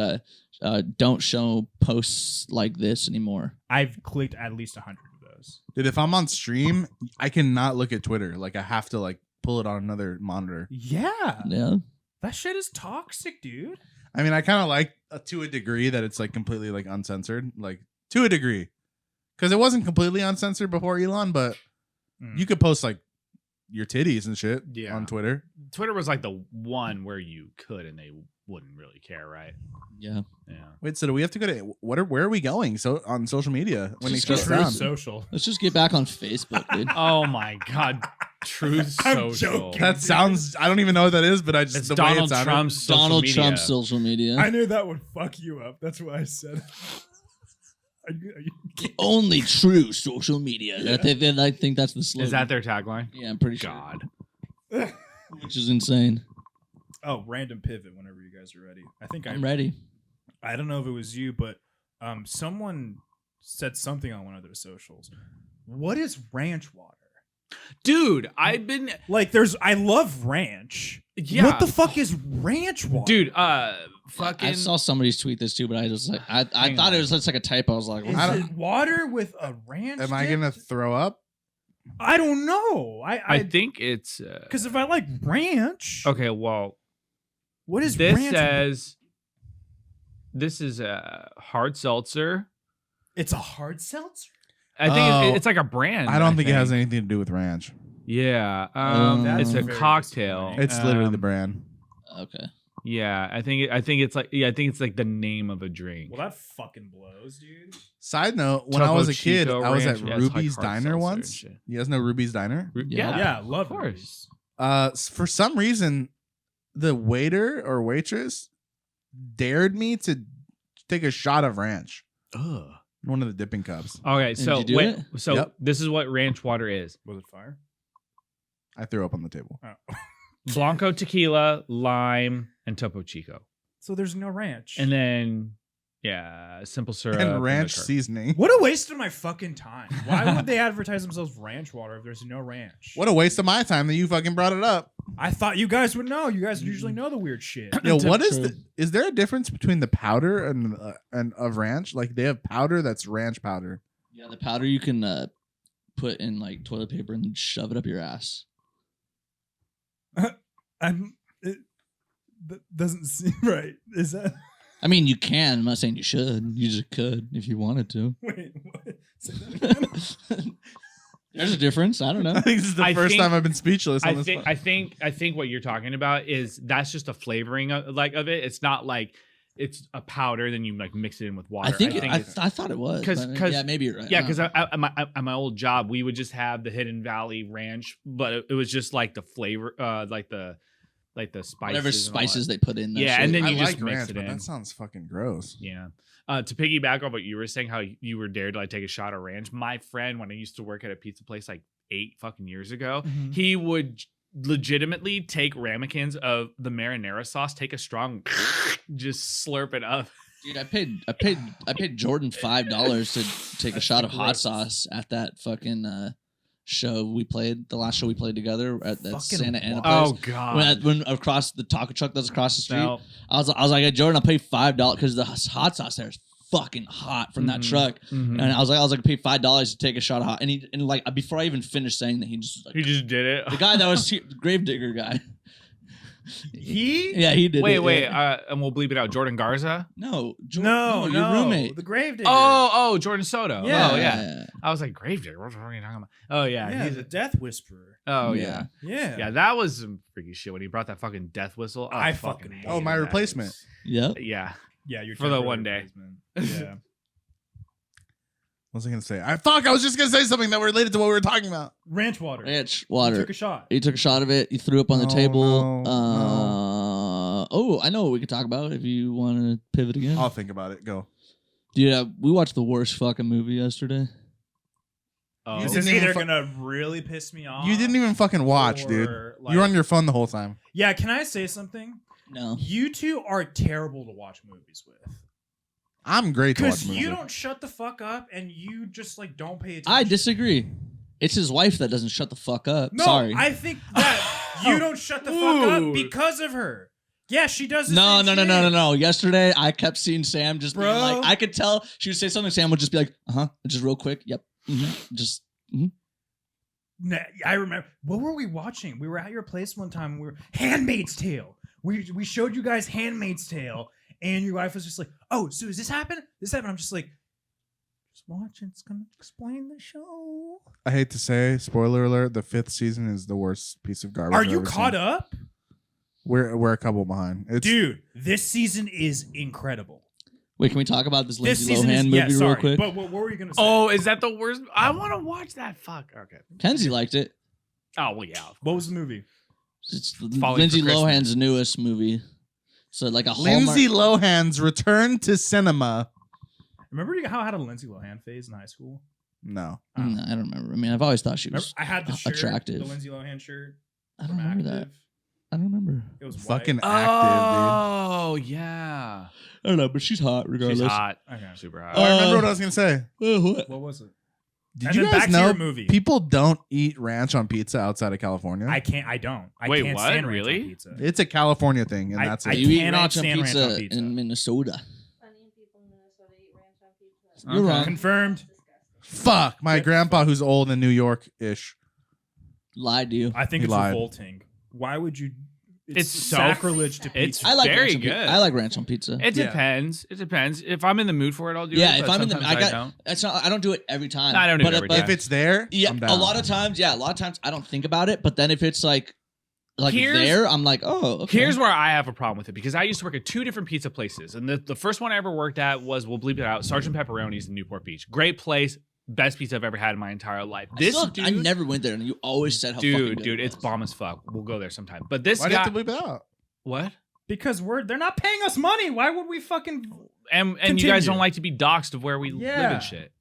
don't show posts like this anymore. I've clicked at least 100 of those. Dude, if I'm on stream, I cannot look at Twitter. Like I have to like pull it on another monitor. Yeah, Yeah. that shit is toxic, dude. I mean, I kind of like to a degree that it's like completely like uncensored, like to a degree, because it wasn't completely uncensored before Elon, but you could post like your titties and shit Yeah. on Twitter. Twitter was like the one where you could and they wouldn't really care, right? Yeah. Yeah. Wait, so do we have to go to where are we going? So on social media when he Just shuts go down? Truth Social. Let's just get back on Facebook, dude. Oh my God. Truth I'm Social. joking. That sounds. I don't even know what that is, but I just It's the way it Donald sounded. Trump's social Donald media. Trump's social media. I knew that would fuck you up. That's why I said it. The only true social media. Yeah. I think that's the slogan. Is that their tagline? Yeah, I'm pretty sure. God. Which is insane. Oh, random pivot whenever you guys are ready. I think I'm ready. I don't know if it was you, but someone said something on one of their socials. What is ranch water? Dude, I've been Like, I love ranch. Yeah. What the fuck is ranch water? dude, fucking I saw somebody's tweet this too, but I just like I Hang thought on. it was just like a typo. I was like, Is I don't- it water with a ranch? Am I dip? gonna throw up? I don't know. I I think it's because if I like ranch, okay, well, what is this ranch? says this is a hard seltzer. It's a hard seltzer. I think Oh. it's like a brand. I don't think it has anything to do with ranch. Yeah, That's it's a very cocktail. disappointing. It's literally the Um, brand. okay. Yeah, I think it's like the name of a drink. Well, that fucking blows, dude. Side note: when I Topo was a kid, Chico I was Ranch. at Yeah, it's like Ruby's hard Diner seltzer and once. shit. You guys know Ruby's Diner? Yeah. Yeah, love of course. For some reason, the waiter or waitress dared me to take a shot of ranch. Ugh. in one of the dipping cups. Okay, so you do wait, it? so Yep. this is what ranch water is: Was it fire? I threw up on the table. Oh. Blanco tequila, lime, and Topo Chico, So there's no ranch. and then simple syrup And ranch liquor. seasoning. What a waste of my fucking time. Why would they advertise themselves ranch water if there's no ranch? What a waste of my time that you fucking brought it up. I thought you guys would know. You guys usually know the weird shit. Yo, what True. is there a difference between the powder and of ranch? Like they have powder that's ranch powder. Yeah, the powder you can put in like toilet paper and shove it up your ass. That doesn't seem right. Is that? I mean, you can. I'm not saying you should. You just could if you wanted to. Wait, what? Say that again? There's a difference. I don't know. I think this is the I first think- time I've been speechless on I this. think I think what you're talking about is that's just a flavoring of it. It's not like it's a powder, then you like mix it in with water. I think it's- I thought it was. 'Cause- but yeah, maybe you're right. yeah, I because don't know. at my old job, we would just have the Hidden Valley Ranch, but it was just like the flavor, like like the spices, Whatever and all spices that. they put in there. Yeah, shit. and then I you like just mix ranch, it but in. that sounds fucking gross. Yeah. To piggyback on what you were saying, how you were dared to like take a shot of ranch. My friend, when I used to work at a pizza place like 8 fucking years ago, Mhm. he would legitimately take ramekins of the marinara sauce, take a strong, just slurp it up. Dude, I paid Jordan $5 to take a That's shot the of hot gross. sauce at that fucking show we played. The last show we played together at that Fucking Santa Ana wild. place. Oh god. When across the taco truck that's across the street, No. I was like, hey, Jordan, I'll pay $5 because the hot sauce there is fucking hot from that Mhm. truck. Mhm. And I was like, pay $5 to take a shot of hot. And like before I even finished saying that, he just was He like, just did it. the guy that was the Gravedigger guy. He? Yeah, he did. Wait. Yeah. And we'll bleep it out. Jordan Garza. No, No, your roommate. the Gravedigger. Oh, Jordan Soto. Yeah. Oh yeah. I was like Gravedigger. What are you talking about? Oh yeah. yeah, He's the Death Whisperer. oh yeah. Yeah. Yeah, that was some freaky shit when he brought that fucking death whistle. Oh, I fucking hated Oh, my that. replacement. Yep. Yeah. Yeah, you're For the temporary one day. replacement. Yeah. What was I gonna say? I was just gonna say something that related to what we were talking about. Ranch water. Ranch You water. took a shot. He took a shot of it. He threw up on the No, table. no, Oh, I know what we could talk about if you want to pivot again. I'll think about it. Go. Dude, we watched the worst fucking movie yesterday. Oh. This didn't is even either fu- gonna really piss me off. You didn't even fucking watch, dude. or, You were on your phone the whole time. Yeah, can I say something? No. You two are terrible to watch movies with. I'm great to watch Because movies. you don't shut the fuck up and you just like don't pay attention. I disagree. It's his wife that doesn't shut the fuck up. No, Sorry. I think that you don't shut the fuck up Ooh. because of her. Yeah, she does. The No. same shit. Yesterday, I kept seeing Sam just being Bro. like, I could tell she would say something. Sam would just be like, just real quick. Yep. Just. Nah, I remember. What were we watching? We were at your place one time. And we were Handmaid's Tale. We showed you guys Handmaid's Tale, and your wife was just like, "Oh, so does this happen? This happened?" I'm just like, "Just watch. It's gonna explain the show." I hate to say, spoiler alert: the 5th season is the worst piece of garbage. Are I've you ever caught seen. up, We're a couple behind. It's, dude? This season is incredible. Wait, can we talk about this This Lindsay season Lohan is movie yeah. Sorry, real quick? but what were you gonna say? Oh, is that the worst? I want to watch that. Fuck. Okay. Kenzie liked it. Oh well, yeah. what was the movie? It's Falling Lindsay for Christmas. Lohan's newest movie. So like a Lindsay Hallmark. Lohan's return to cinema. Remember how I had a Lindsay Lohan phase in high school? No. No, I don't remember. I mean, I've always thought she Remember, was. I had the shirt, attractive. the Lindsay Lohan shirt. I don't from remember that. Active. I don't remember. It was Fucking white. active, Oh yeah. I don't know, but she's hot regardless. She's hot. Okay. Super dude. hot. Oh, I remember what I was gonna say. What? What was it? Did And you then guys back to know your movie. people don't eat ranch on pizza outside of California? I can't. I don't. I Wait, can't what? stand ranch on Really? pizza. It's a California thing, and that's I it. You eat cannot ranch on stand ranch pizza, on pizza. in Minnesota. Plenty of people in Minnesota eat ranch on pizza. You're Okay. wrong. Confirmed. Fuck, my grandpa, who's old in New York-ish. Lied to you. I think He it's lied. revolting. Why would you? It's so- sacrilege to it's- pizza. I like very ranch on good. I like ranch on pizza. It Yeah. depends. It depends. If I'm in the mood for it, I'll do Yeah, it. if but I'm in the- sometimes I got- don't. It's not. I don't do it every time. No, I don't do it but, every but time. If it's there, Yeah, I'm down. a lot of times. Yeah, a lot of times I don't think about it. But then if it's like Here's- there, I'm like, oh, okay. Here's where I have a problem with it because I used to work at 2 different pizza places, and the first one I ever worked at was, we'll bleep it out, Sergeant Pepperoni's in Newport Beach. Great place, best pizza I've ever had in my entire life. This dude, I never went there, and you always said how fucking good dude, it it's was. bomb as fuck. We'll go there sometime. But this Why do you guy, have to bleep it out? what? because they're not paying us money. Why would we fucking And you Continue. guys don't like to be doxxed of where we live Yeah. and shit.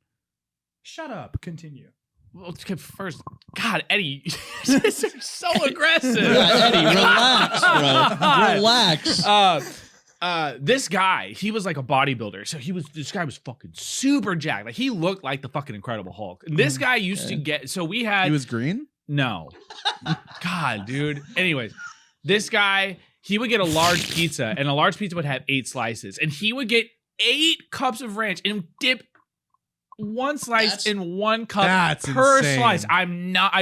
shut up? Continue. Well, okay, first, God, Eddie, you're so aggressive. Yeah, Eddie, relax, bro. God. Relax. This guy, he was like a bodybuilder. So this guy was fucking super jacked. Like he looked like the fucking Incredible Hulk. And this guy used to get, so we had, He was green? no. God, dude. Anyways, this guy, he would get a large pizza and a large pizza would have 8 slices. And he would get 8 cups of ranch and dip 1 slice That's- in 1 cup That's per insane. slice. I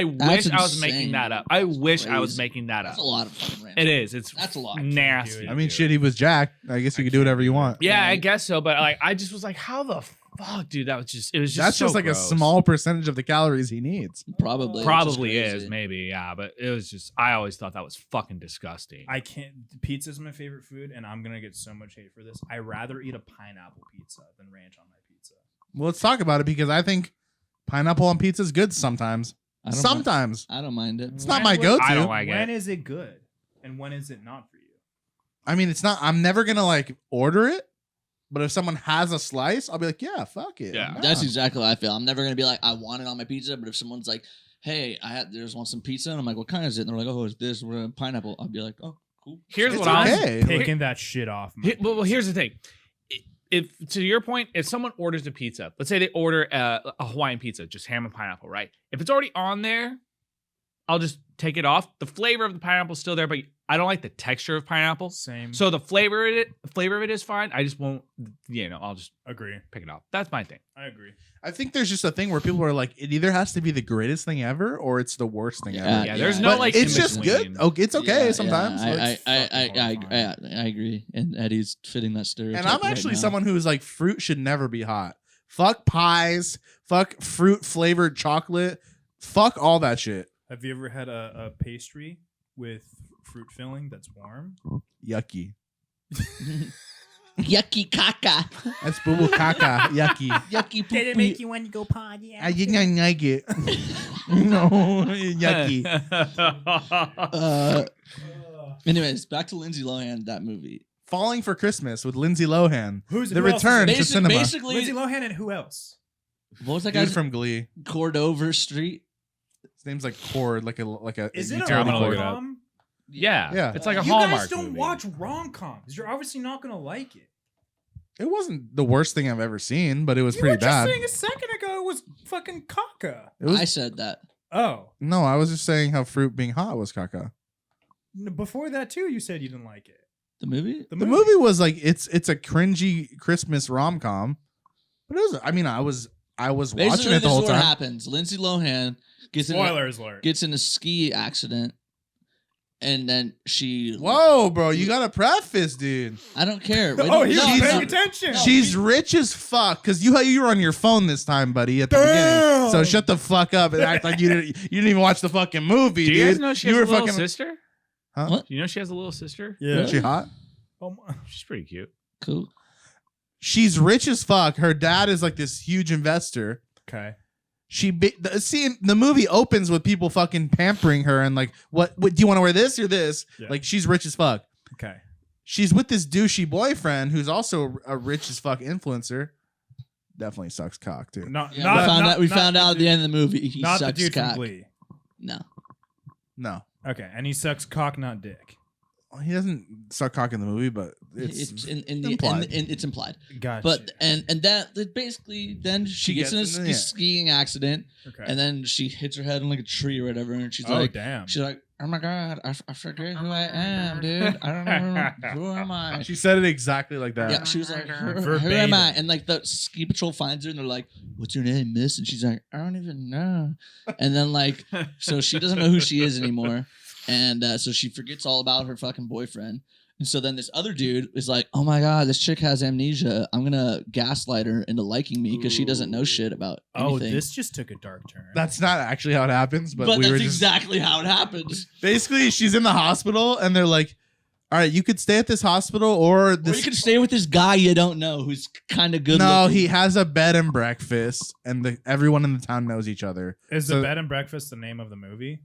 wish I was insane. making that up. I wish I was Crazy. making that up. That's a lot of fucking ranch. It is. It's That's a lot. nasty. I mean, shit, he was jacked. I guess you could do whatever you want. Yeah, I Right. guess so. But like, I just was like, how the fuck, dude? That was just. It was just. That's so just like gross. a small percentage of the calories he needs. Probably. Probably It's just is, crazy. maybe, yeah. But it was just. I always thought that was fucking disgusting. I can't. Pizza's my favorite food, and I'm gonna get so much hate for this. I rather eat a pineapple pizza than ranch on my pizza. Well, let's talk about it because I think pineapple on pizza is good sometimes. I don't Sometimes. I don't mind it. It's not my go-to. I don't like When it. is it good? And when is it not for you? I mean, it's not. I'm never gonna like order it, but if someone has a slice, I'll be like, yeah, fuck it. Yeah. I'm That's down. exactly how I feel. I'm never gonna be like, I want it on my pizza. But if someone's like, hey, just want some pizza, and I'm like, what kind is it? And they're like, oh, it's this pineapple. I'll be like, oh, cool. Here's It's what I'm okay. Picking that shit off. my Well, pizza. here's the thing. If to your point, if someone orders a pizza, let's say they order a Hawaiian pizza, just ham and pineapple, right? If it's already on there, I'll just take it off. The flavor of the pineapple is still there, but I don't like the texture of pineapple. Same. So the flavor of it is fine. I just won't, I'll just agree. pick it off. That's my thing. I agree. I think there's just a thing where people are like, it either has to be the greatest thing ever or it's the worst thing Yeah. ever. Yeah, there's yeah. no But like. it's in just between. good. Okay, it's okay Yeah, sometimes. yeah, It's fucking horrifying. I agree. And Eddie's fitting that stereotype. And I'm right actually now. someone who's like, fruit should never be hot. Fuck pies. Fuck fruit flavored chocolate. Fuck all that shit. Have you ever had a pastry with fruit filling that's warm? Yucky. yucky caca. That's boo boo caca. Yucky. Yucky poo you want to go potty? I didn't like it. No, yucky. Anyways, back to Lindsay Lohan, that movie. Falling for Christmas with Lindsay Lohan. Who's The who else is return in to it? cinema. Basically, Lindsay Lohan and who else? what was that Dude guy's from Glee. Cordover Street? His name's like Cord, like a Is it a utility I'm gonna look cord. it up. rom-com? Yeah, Yeah. It's like a You Hallmark guys don't movie. watch rom-coms. You're obviously not gonna like it. It wasn't the worst thing I've ever seen, but it was You pretty were just bad. saying a second ago it was fucking caca. It was I said that. Oh, no, I was just saying how fruit being hot was caca. before that too, you said you didn't like it. The movie? The movie was like it's a cringy Christmas rom com, but it was. I mean, I was watching Basically, it the this whole is what time. happens. Lindsay Lohan gets in, Spoilers alert. gets in a ski accident, and then she. Whoa, bro, you got to preface, dude. I don't care. Wait, Oh, no, he's no, paying no. attention. She's rich as fuck because you were on your phone this time, buddy, at the Damn. beginning. So shut the fuck up and act like you didn't even watch the fucking movie, Do dude. you guys know she has you a were little fucking. sister? Huh? What? Do you know she has a little sister? Yeah. Is she hot? Oh my. She's pretty cute. Cool. She's rich as fuck. Her dad is like this huge investor. Okay. The movie opens with people fucking pampering her and like, what do you want to wear this or this? Yeah. Like she's rich as fuck. Okay. She's with this douchey boyfriend who's also a rich as fuck influencer. Definitely sucks cock too. Not, Yeah, not, we not found the out at the dude- end of the movie he Not the sucks dude cock. from Glee. No. No, Okay, and he sucks cock, not dick. well, he doesn't suck cock in the movie, but It's in the implied. it's implied. Gotcha. But and that basically then she gets in a gets in the- yeah. skiing accident okay. and then she hits her head on like a tree or whatever and she's oh like damn. oh my god, I forget who I am, dude. I don't know who am I. she said it exactly like that. Yeah, she was like, who am Verbatim. I? And like the ski patrol finds her and they're like, what's your name, miss? And she's like, I don't even know. And then like, so she doesn't know who she is anymore. And so she forgets all about her fucking boyfriend. And so then this other dude is like, oh my God, this chick has amnesia. I'm going to gaslight her into liking me because she doesn't know shit about Oh, anything. this just took a dark turn. That's not actually how it happens, but, but we that's were just exactly how it happens. basically she's in the hospital and they're like, all right, you could stay at this hospital or Or this. you could stay with this guy you don't know who's kind of good no, looking. he has a bed and breakfast, and everyone in the town knows each other. Is so- the bed and breakfast the name of the movie?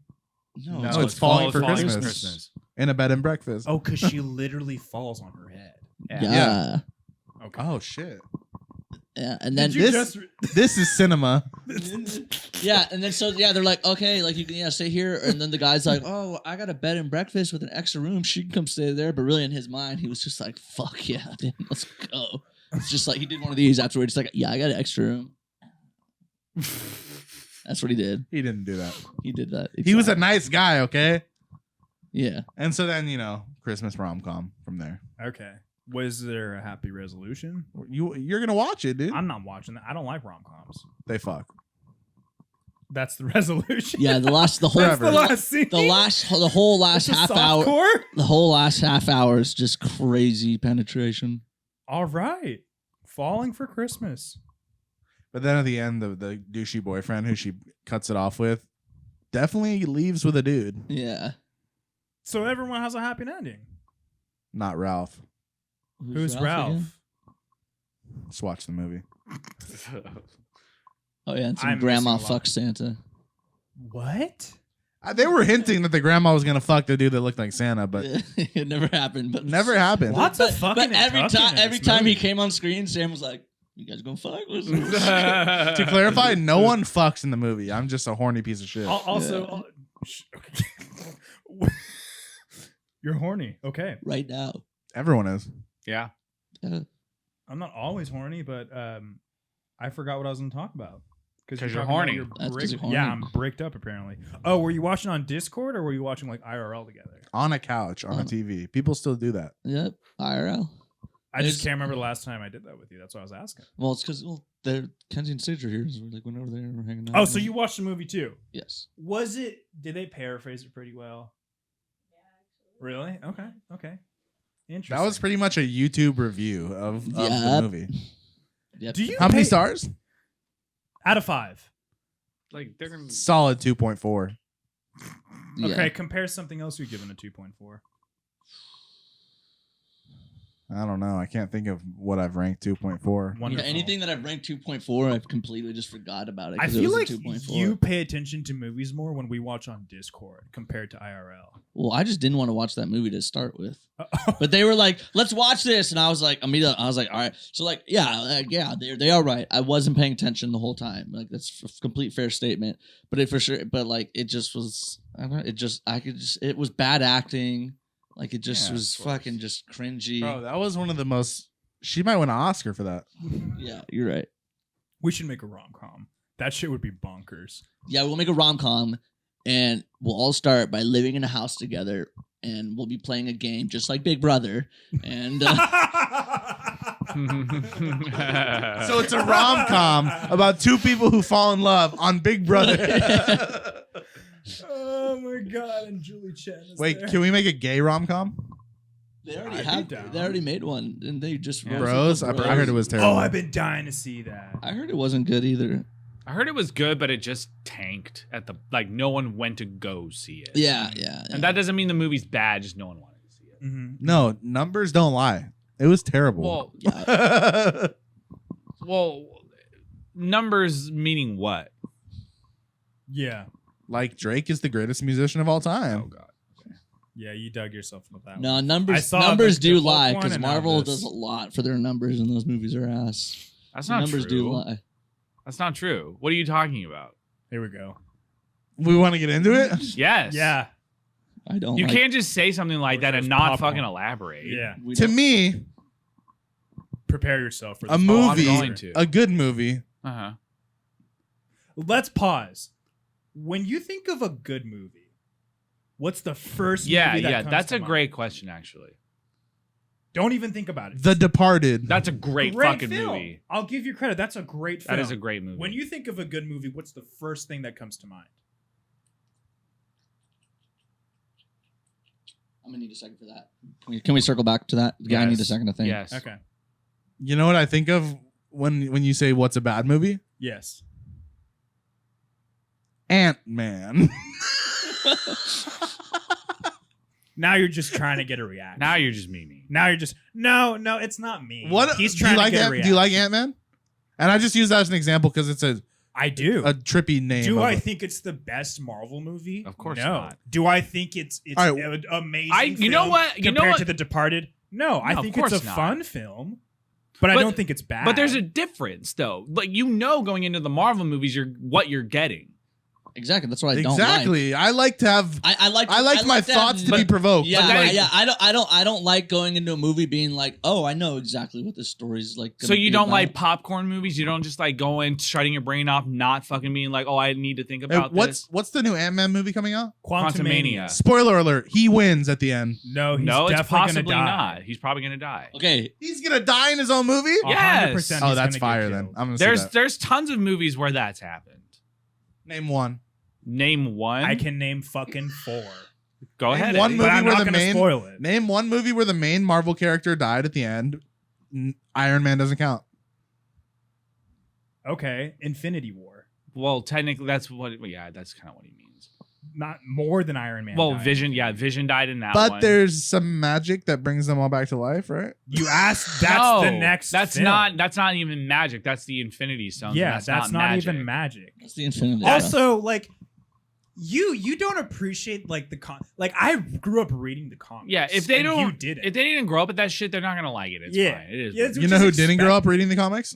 No, No, it's Falling for Falling Christmas. In a bed and breakfast. Oh, because she literally falls on her head. Yeah. Okay. Oh shit! Yeah. And then Did you this- just This is cinema. yeah, and then so yeah, they're like, okay, like you can stay here, and then the guy's like, oh, I got a bed and breakfast with an extra room. She can come stay there, but really in his mind, he was just like, fuck yeah, dude, let's go. It's just like he did one of these afterwards. Like, yeah, I got an extra room. That's what he did. He didn't do that. He did that. He was a nice guy, okay? yeah. And so then Christmas rom com from there. Okay. Was there a happy resolution? You're gonna watch it, dude. I'm not watching that. I don't like rom coms. They fuck. That's the resolution. Yeah, the whole That's the Forever. last scene. the whole last It's a half hour, softcore? the whole last half hour is just crazy penetration. All right. Falling for Christmas. But then at the end, the douchey boyfriend who she cuts it off with definitely leaves with a dude, Yeah. So everyone has a happy ending. not Ralph. Who's Ralph? again? Just watch the movie. Oh yeah, and some I'm grandma missing a lot. fuck Santa. What? They were hinting that the grandma was gonna fuck the dude that looked like Santa, but it never happened. But never happened. Lots of fucking. But every and tucking time, in every this time he movie. came on screen, Sam was like, "You guys gonna fuck?" To clarify, no one fucks in the movie. I'm just a horny piece of shit. Also, you're horny. Okay, right now. Everyone is. Yeah. I'm not always horny, but I forgot what I was going to talk about. 'Cause you're horny. That's 'cause you're horny. Yeah, I'm bricked up apparently. Oh, were you watching on Discord or were you watching like IRL together? On a couch, on a TV. People still do that. Yep, IRL. I just It's- can't remember the last time I did that with you. That's what I was asking. Well, it's because they're Kenzie and Sage are here, so we're like whenever they're hanging out. Oh, so you watched the movie too? Yes. Was it? Did they paraphrase it pretty well? Really? Okay. Okay. Interesting. That was pretty much a YouTube review of the Yep. movie. Yep. Do you? How many pay- stars? Out of 5. Like they're gonna. Solid 2.4. Yeah. Okay. Compare something else you've given a 2.4. I don't know. I can't think of what I've ranked 2.4. Yeah, Wonderful. anything that I've ranked 2.4, I've completely just forgot about it. I 'cause it feel was a like 2.4. you pay attention to movies more when we watch on Discord compared to IRL. Well, I just didn't want to watch that movie to start with. But they were like, "Let's watch this," and I was like, "Immediately," I was like, "All right." So like, yeah, they are right. I wasn't paying attention the whole time. Like that's a complete fair statement. But it for sure, but like it just was. I don't know. It was bad acting. Like it just Yeah, was of course. fucking just cringy. Bro, that was one of the most. She might win an Oscar for that. Yeah, you're right. We should make a rom-com. That shit would be bonkers. Yeah, we'll make a rom com, and we'll all start by living in a house together, and we'll be playing a game just like Big Brother, and. So it's a rom com about two people who fall in love on Big Brother. Oh my god! And Julie Chen. Is Wait, there. can we make a gay rom com? They already I'd be have. down. They already made one, and they just Yeah. roasted Bros? the I heard it was terrible. Oh, I've been dying to see that. I heard it wasn't good either. I heard it was good, but it just tanked at the like. No one went to go see it. Yeah. And that doesn't mean the movie's bad. Just no one wanted to see it. Mm-hmm. No, numbers don't lie. It was terrible. Well, well, numbers meaning what? Yeah, like Drake is the greatest musician of all time. Oh god. yeah. You dug yourself into that. No, one. I numbers. saw Numbers the do Hulk lie one because and now Marvel this. does a lot for their numbers, and those movies are ass. That's The not numbers true. do lie. That's not true. What are you talking about? Here we go. We want to get into it? Yes. Yeah, I don't. You like, can't just say something like that and Just not popcorn. fucking elaborate. yeah. we To don't- me, Prepare yourself for a this. movie, I'm going to. a good movie, Uh huh. Let's pause. When you think of a good movie, what's the first? Yeah, movie that yeah. comes That's to a mind? great question, actually. Don't even think about it. The Departed. That's a great, fucking film. movie. I'll give you credit. That's a great film. That is a great movie. When you think of a good movie, what's the first thing that comes to mind? I'm gonna need a second for that. Can we circle back to that? Yeah, I need a Yes. second to think. Yes. Okay. You know what I think of when you say what's a bad movie? Yes. Ant-Man. Now you're just trying to get a reaction. Now you're just memeing. Now you're just no, it's not me. What He's do trying you like? to get a Do reaction. you like Ant-Man? And I just use that as an example because it's a I do. trippy name. Do of I a- think it's the best Marvel movie? Of course no. not. Do I think it's All right. an amazing? You know film what? You know compared what? to The Departed? No, I No, of think it's a course not. fun film, but I But- don't think it's bad. But there's a difference, though. Like going into the Marvel movies, what you're getting. Exactly. That's what I don't like. Exactly. I like to have. I like my to have- thoughts to be provoked. Yeah, like- yeah. I don't like going into a movie being like, oh, I know exactly what the story's like. So gonna you be don't about. like popcorn movies? You don't just like go in, shutting your brain off, not fucking being like, oh, I need to think Hey, about this. what's the new Ant-Man movie coming out? Quantumania. Spoiler alert: he wins at the end. No, he's No, it's definitely possibly gonna die. not. He's probably gonna die. Okay, He's gonna die in his own movie. Yes. 100% Oh, he's that's gonna get fire. Then killed. I'm gonna say that. There's tons of movies where that's happened. Name one. Name one. I can name fucking 4. go Name ahead. one Eddie. But movie I'm where not the gonna main- spoil it. Name one movie where the main Marvel character died at the end. Iron Man doesn't count. Okay, Infinity War. Well, technically, that's what. Yeah, that's kind of what he means. Not more than Iron Man. Well, died. Vision. Yeah, Vision died in that But one. there's some magic that brings them all back to life, right? You asked. That's No, the next. That's film. not. That's not even magic. That's the Infinity Stones. and Yeah, that's not magic. even magic. that's the Infinity. That's- War. Also, like, You don't appreciate like like I grew up reading the comics. Yeah, if they and don't, you didn't. if they didn't grow up with that shit, they're not gonna like it. It's Yeah. fine. It is. Yeah, what it's it You is. know just who didn't grow expect- up reading the comics?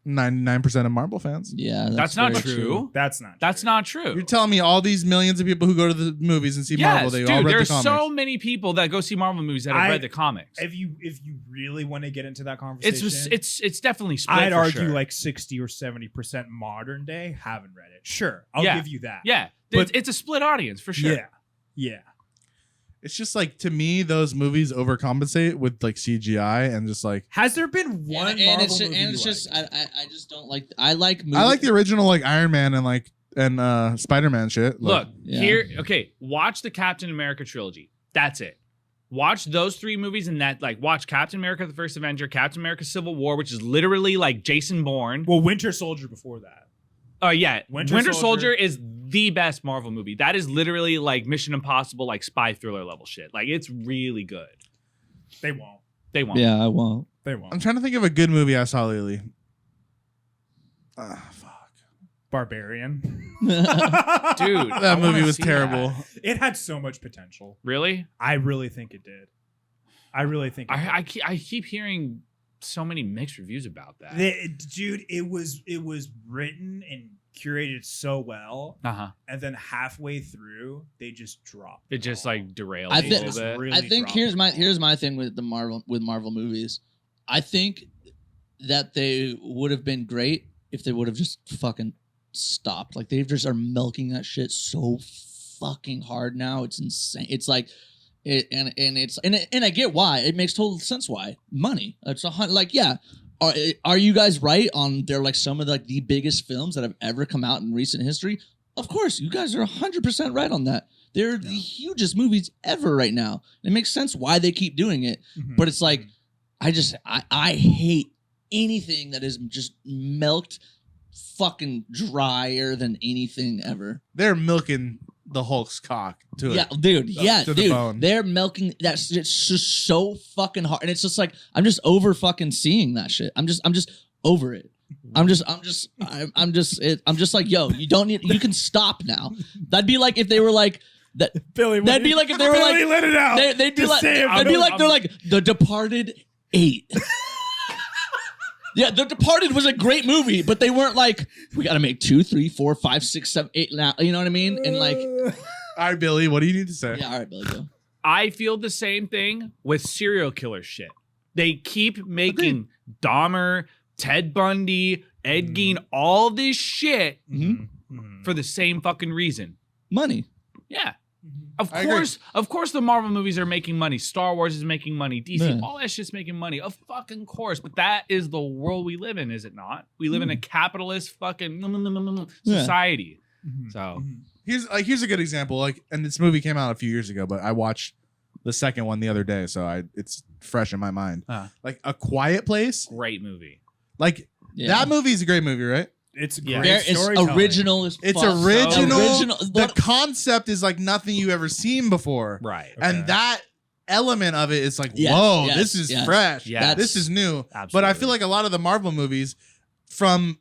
99% of Marvel fans. Yeah, That's not very true. That's not. That's true. not true. You're telling me all these millions of people who go to the movies and see Marvel, they dude, all read the there's comics. so many people that go see Marvel movies that have read the comics. If you really want to get into that conversation, It's definitely split. I'd for argue sure. like 60 or 70% modern day haven't read it. Sure, I'll Yeah. give you that. yeah, But- it's a split audience for sure. Yeah. It's just like, to me, those movies overcompensate with like CGI and just like, Has there been one and Marvel it's movie and you it's just liked? I just don't like. I like movies. I like the original like Iron Man and Spider-Man shit. Like, Look Yeah. here. Okay, watch the Captain America trilogy. That's it. Watch those 3 movies and that watch Captain America: The First Avenger, Captain America: Civil War, which is literally like Jason Bourne. Well, Winter Soldier before that. Oh yeah, Winter Winter Soldier Soldier is the best Marvel movie. That is literally like Mission Impossible, like spy thriller level shit. Like it's really good. They won't. They won't. Yeah, I won't. They I'm won't. trying to think of a good movie I saw lately. Fuck. Barbarian. Dude, I That movie wanna was see terrible. that. It had so much potential. Really? I really think it did. I really think it did. I keep hearing so many mixed reviews about that. Dude, it was written and curated so well, Uh-huh. and then halfway through they just dropped. It just ball. like derailed I a think- little bit. really I think dropped here's the my ball. thing with Marvel movies. I think that they would have been great if they would have just fucking stopped. Like they just are milking that shit so fucking hard now. It's insane. It's like it and I get why. It makes total sense why. Money. It's like yeah. Are you guys right on they're like some of like the biggest films that have ever come out in recent history? Of course, you guys are 100% right on that. They're the hugest movies ever right now. It makes sense why they keep doing it, Mhm. but it's like I hate anything that is just milked fucking drier than anything ever. They're milking the Hulk's cock to Yeah, it. dude. Yeah, to the dude. bone. They're milking that shit just so fucking hard, and it's just like I'm just over fucking seeing that shit. I'm just over it. I'm just like, yo, you don't need. You can stop now. That'd be like if they were like that. Billy, That'd be like if they were Billy, like let it out. they'd be Just like say it. they'd be like they're like The Departed 8. Yeah, The Departed was a great movie, but they weren't like we got to make 2, 3, 4, 5, 6, 7, 8 now. You know what I mean? And like, All right, Billy, what do you need to say? yeah, all right, Billy, go. I feel the same thing with serial killer shit. They keep making Dahmer, Ted Bundy, Ed Gein, all this shit for the same fucking reason. Money. Yeah. Of I agree. course the Marvel movies are making money. Star Wars is making money. DC, Yeah. all that shit's making money. Of fucking course. But that is the world we live in, is it not? We live in a capitalist fucking Yeah. society. Mhm. So Here's a good example. Like, and this movie came out a few years ago, but I watched the second one the other day, so it's fresh in my mind. Like A Quiet Place. great movie. Like Yeah. that movie is a great movie, right? It's Yeah. great There is storytelling. original as It's fuck. original. Original. The concept is like nothing you ever seen before, Right. Okay. and that element of it is like, Yes, whoa, yes, this is yes. fresh. Yes. This is new. But I Absolutely. feel like a lot of the Marvel movies, from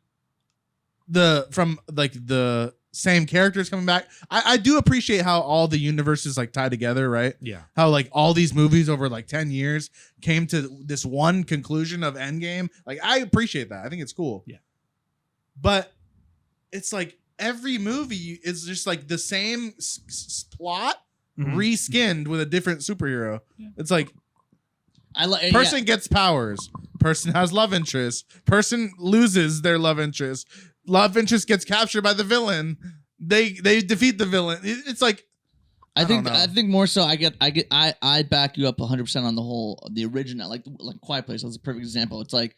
the same characters coming back, I do appreciate how all the universes like tie together, right? Yeah. How like all these movies over like 10 years came to this one conclusion of Endgame. Like I appreciate that. I think it's cool. Yeah. But it's like every movie is just like the same plot Mhm. reskinned with a different superhero. Yeah. It's like I like person gets powers, person has love interest, person loses their love interest gets captured by the villain, they defeat the villain. It's like I don't know. think more so. I back you up 100% on the original, like Quiet Place. That's a perfect example. It's like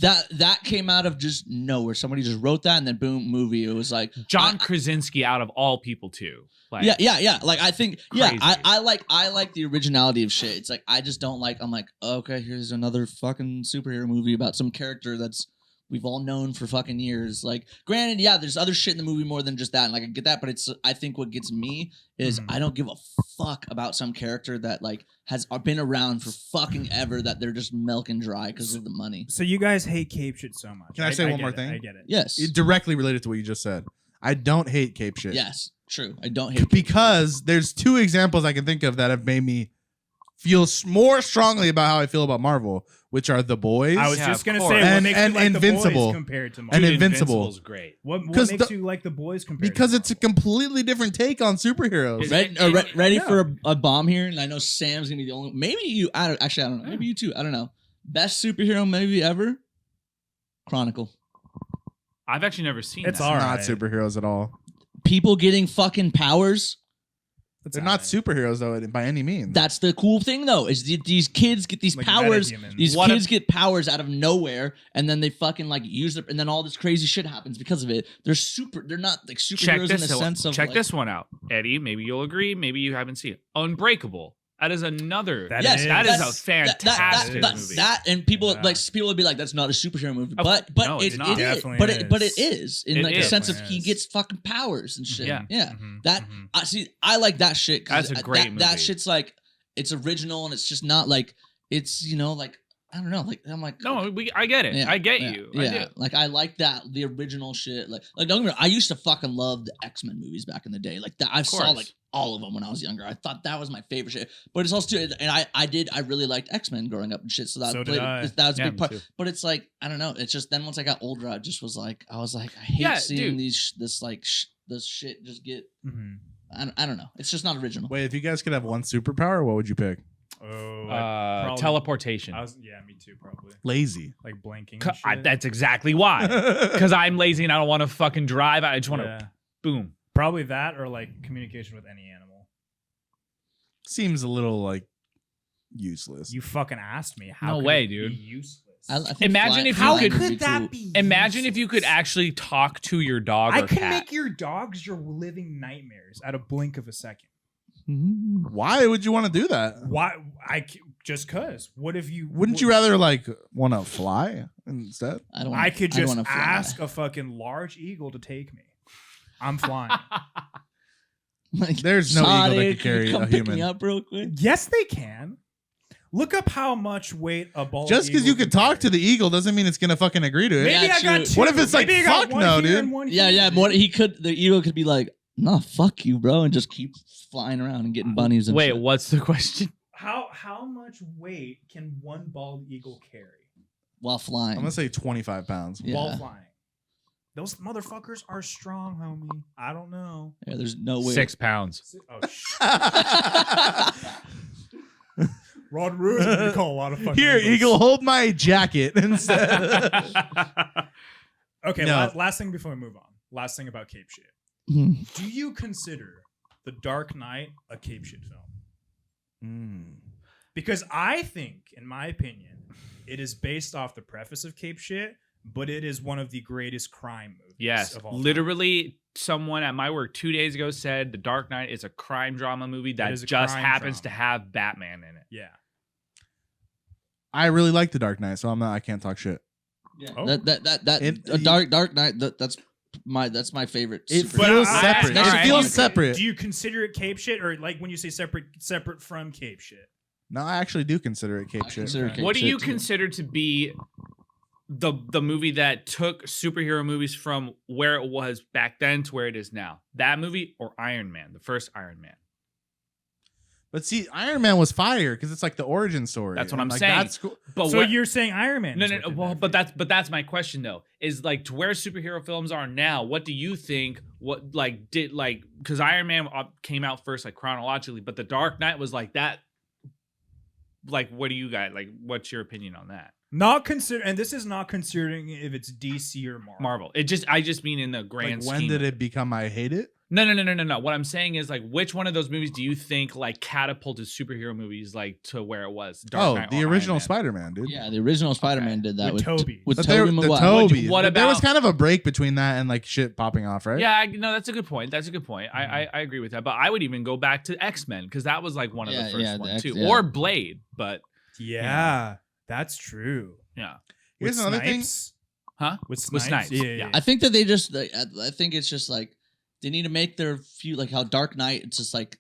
that came out of just nowhere. Somebody just wrote that and then boom, movie. It was like John Krasinski out of all people too. Like, yeah. Like I think, Crazy. I like the originality of shit. It's like I just don't like. I'm like, okay, here's another fucking superhero movie about some character that's we've all known for fucking years. Like, granted, yeah, there's other shit in the movie more than just that, and like I get that, but I think what gets me is I don't give a fuck about some character that like has been around for fucking ever that they're just milking dry because of the money. So you guys hate cape shit so much. Can I say one get more it, thing? I get it. Yes, it directly related to what you just said. I don't hate cape shit. yes, True. I don't hate because there's two examples I can think of that have made me feel more strongly about how I feel about Marvel, which are The Boys. I was Yeah, just of gonna course. say what And- makes and you like Invincible. The Boys compared to And Marvel. Dude, Invincible. Invincible's great. What 'Cause makes the- you like The Boys compared? because to it's a Marvel? completely different take on superheroes. Is- Ready Yeah. for a bomb here, and I know Sam's gonna be the only. Maybe you. I don't know. Maybe you too. I don't know. Best superhero movie ever. Chronicle. I've actually never seen It's that. all Not right. superheroes at all. People getting fucking powers. They're not superheroes though by any means. That's the cool thing, though, is these kids get these Like powers. metahumans. These What kids if- get powers out of nowhere, and then they fucking like use it, and then all this crazy shit happens because of it. They're super. They're not like Check superheroes in this the out. sense of Check like, this one out, Eddie. Maybe you'll agree. Maybe you haven't seen it. Unbreakable. That is another. That Yes, is. that is a that's- fantastic that- movie. That and people Yeah. like people would be like, "That's not a superhero movie," Of- but no, it's it not. is. Definitely But is. it is in It like is. the sense of Definitely he is. gets fucking powers and shit. Yeah. Yeah, Mhm, that mhm. I see. I like that shit. 'Cause That's a great that movie. shit's like it's original and it's just not like it's like I don't know. Like I'm like No, I get it. Yeah, I get yeah, you. Yeah, I do. like I like that the original shit. Like don't get me wrong, I used to fucking love the X-Men movies back in the day. Like that, I saw course. like all of them when I was younger. I thought that was my favorite shit. But it's also and I really liked X-Men growing up and shit. So that So did played, I. that was a Yeah, big me part. too. But it's like I don't know. It's just then once I got older, I was like I hate Yeah, seeing dude. this shit just get. Mhm. I don't know. It's just not original. Wait, if you guys could have one superpower, what would you pick? Oh, probably- Teleportation. yeah, me too, probably. Lazy. Like blinking. And shit. That's exactly why. Because I'm lazy and I don't want to fucking drive. I just want to Yeah. boom. Probably that or like communication with any animal. Seems a little like useless. You fucking asked me. How No could way, it be dude. Useless. I think Imagine if you flying could- would be cool. be? Imagine if you could actually talk to your dog I or can cat. make your dogs your living nightmares at a blink of a second. Why would you want to do that? Why? Just cause. What if you? Wouldn't you rather like want to fly instead? I don't. I could don't just wanna fly. ask a fucking large eagle to take me. I'm flying. Like, There's no Saudi, eagle that could can you carry come a pick me human. up real quick. Yes, they can. Look up how much weight a bald. Just because eagle you could can talk to carry. the eagle doesn't mean it's gonna fucking agree to it. Maybe Yeah, I got true. two. What if it's like, Maybe I got fuck one no, here dude? and one Yeah, here. yeah. What the eagle could be like, nah, fuck you, bro, and just keep flying around and getting bunnies. And Wait, shit. what's the question? How much weight can one bald eagle carry While flying. I'm gonna say 25 pounds. Yeah. while flying? Those motherfuckers are strong, homie. I don't know. Yeah, there's no way. 6 pounds. Oh shit. Rod Rosen, you call a lot of fucking Here, eagles. eagle, hold my jacket instead. Okay, No. last thing before we move on. Last thing about cape shit. Mhm. Do you consider The Dark Knight a cape shit film? Because I think, in my opinion, it is based off the preface of cape shit, but it is one of the greatest crime movies. Yes, of all time. literally, someone at my work 2 days ago said The Dark Knight is a crime drama movie that is a just crime happens drama. to have Batman in it. Yeah. I really like The Dark Knight, so I can't talk shit. Yeah. Oh. A Dark Knight. That's my favorite. It superhero. feels I- separate. I- It alright. feels separate. Do you consider it cape shit, or like when you say separate from cape shit? No, I actually do consider it cape I shit. consider it cape What do shit, you too. consider to be the movie that took superhero movies from where it was back then to where it is now? That movie or Iron Man, the first Iron Man? But see, Iron Man was fire because it's like the origin story. That's what And, I'm like, saying. That's cool. But So what- you're saying Iron Man? No, is no, what no. did Well, that but that's my question though. Is like to where superhero films are now. What do you think? What like did like because Iron Man came out first, like chronologically, but The Dark Knight was like that. Like, what do you guys like? What's your opinion on that? Not consider, and this is not considering if it's DC or Marvel. Marvel. I just mean in the grand Like, when scheme. did it become I hate it? No. What I'm saying is like, which one of those movies do you think like catapulted superhero movies like to where it was? Dark Knight The or original Iron Man? Spider-Man, dude. Yeah, the original Spider-Man did that With with Tobey. With But Tobey the Maguire. Toby. What But there was about- kind of a break between that and like shit popping off, right? Yeah, no, that's a good point. That's a good point. I agree with that. But I would even go back to X-Men because that was like one of Yeah, the first yeah, the ones X- too, yeah. or Blade. But Yeah, that's true. yeah, Here's With another thing. Snipes? huh? With With Snipes? Snipes, Yeah, yeah. I think that they just. Like, I think it's just like they need to make their few like how Dark Knight. It's just like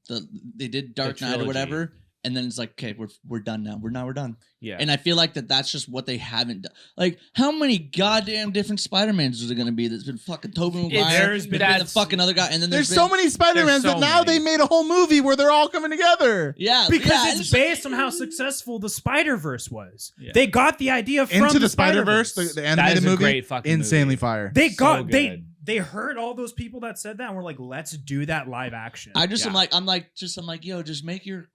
they did Dark Knight or trilogy. whatever, and then it's like, okay, we're done now. We're done. Yeah. And I feel like that's just what they haven't done. Like, how many goddamn different Spider-Mans is there going to be? There's been fucking Tobey Maguire. there's been- the that's- fucking other guy. And then There's so many Spider-Mans There's that so now many. they made a whole movie where they're all coming together. Yeah. Because yeah, it's based on how successful the Spider-Verse was. Yeah. They got the idea from Into the Spider-Verse, Spider-Verse. the That animated is a movie, great fucking insanely movie. fire. They So got good. they heard all those people that said that and were like, let's do that live action. I just Yeah. I'm like, yo, just make your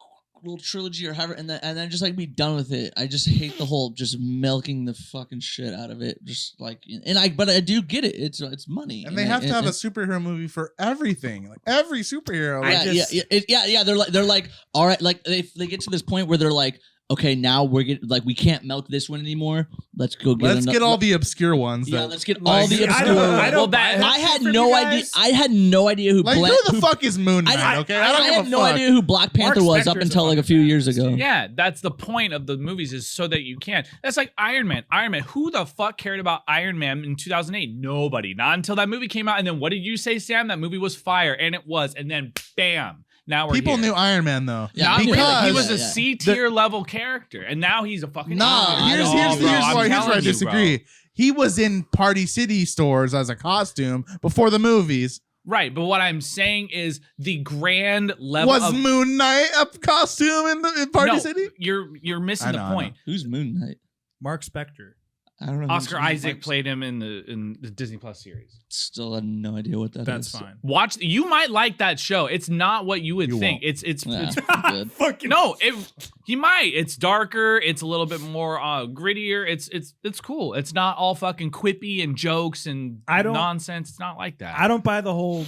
little trilogy or however, and then just like be done with it. I just hate the whole just milking the fucking shit out of it. Just like, but I do get it. It's money, And they have to have a superhero movie for everything. Like every superhero. I Like, just- yeah. They're like, all right, like they get to this point where they're like, okay, now we're getting like we can't milk this one anymore. Let's go get. let's get all the obscure ones. Yeah, that, let's get all like, the I obscure. don't, I ones. don't Well, buy that- that I shit had from no you idea. guys. I had no idea who like Black. who the fuck is Moon Knight? I- Okay, I don't had give a no fuck. idea who Black Panther was up Spector's until a like a fucking few years badass, ago. dude. Yeah, that's the point of the movies is so that you can. That's like Iron Man. Iron Man. Who the fuck cared about Iron Man in 2008? Nobody. Not until that movie came out. And then what did you say, Sam? That movie was fire, and it was. And then bam, now we're People here. knew Iron Man though. Yeah, Not because really. He was a Yeah. C tier level character, and now he's a fucking. Nah, I here's don't know, bro. I'm where I telling you, disagree. bro. He was in Party City stores as a costume before the movies. Right, but what I'm saying is the grand level Was of Moon Knight a costume in Party no, City? You're missing I the know, I point. Who's Moon Knight? Mark Spector. I don't know. who Oscar Moon Isaac Knight- played him in the Disney Plus series. Still have no idea what that is. That's fine. Watch. You might like that show. It's not what you would You think. won't. It's Yeah, good. Fucking no. He might. It's darker. It's a little bit more grittier. It's cool. It's not all fucking quippy and jokes and I don't- nonsense. It's not like that. I don't buy the whole,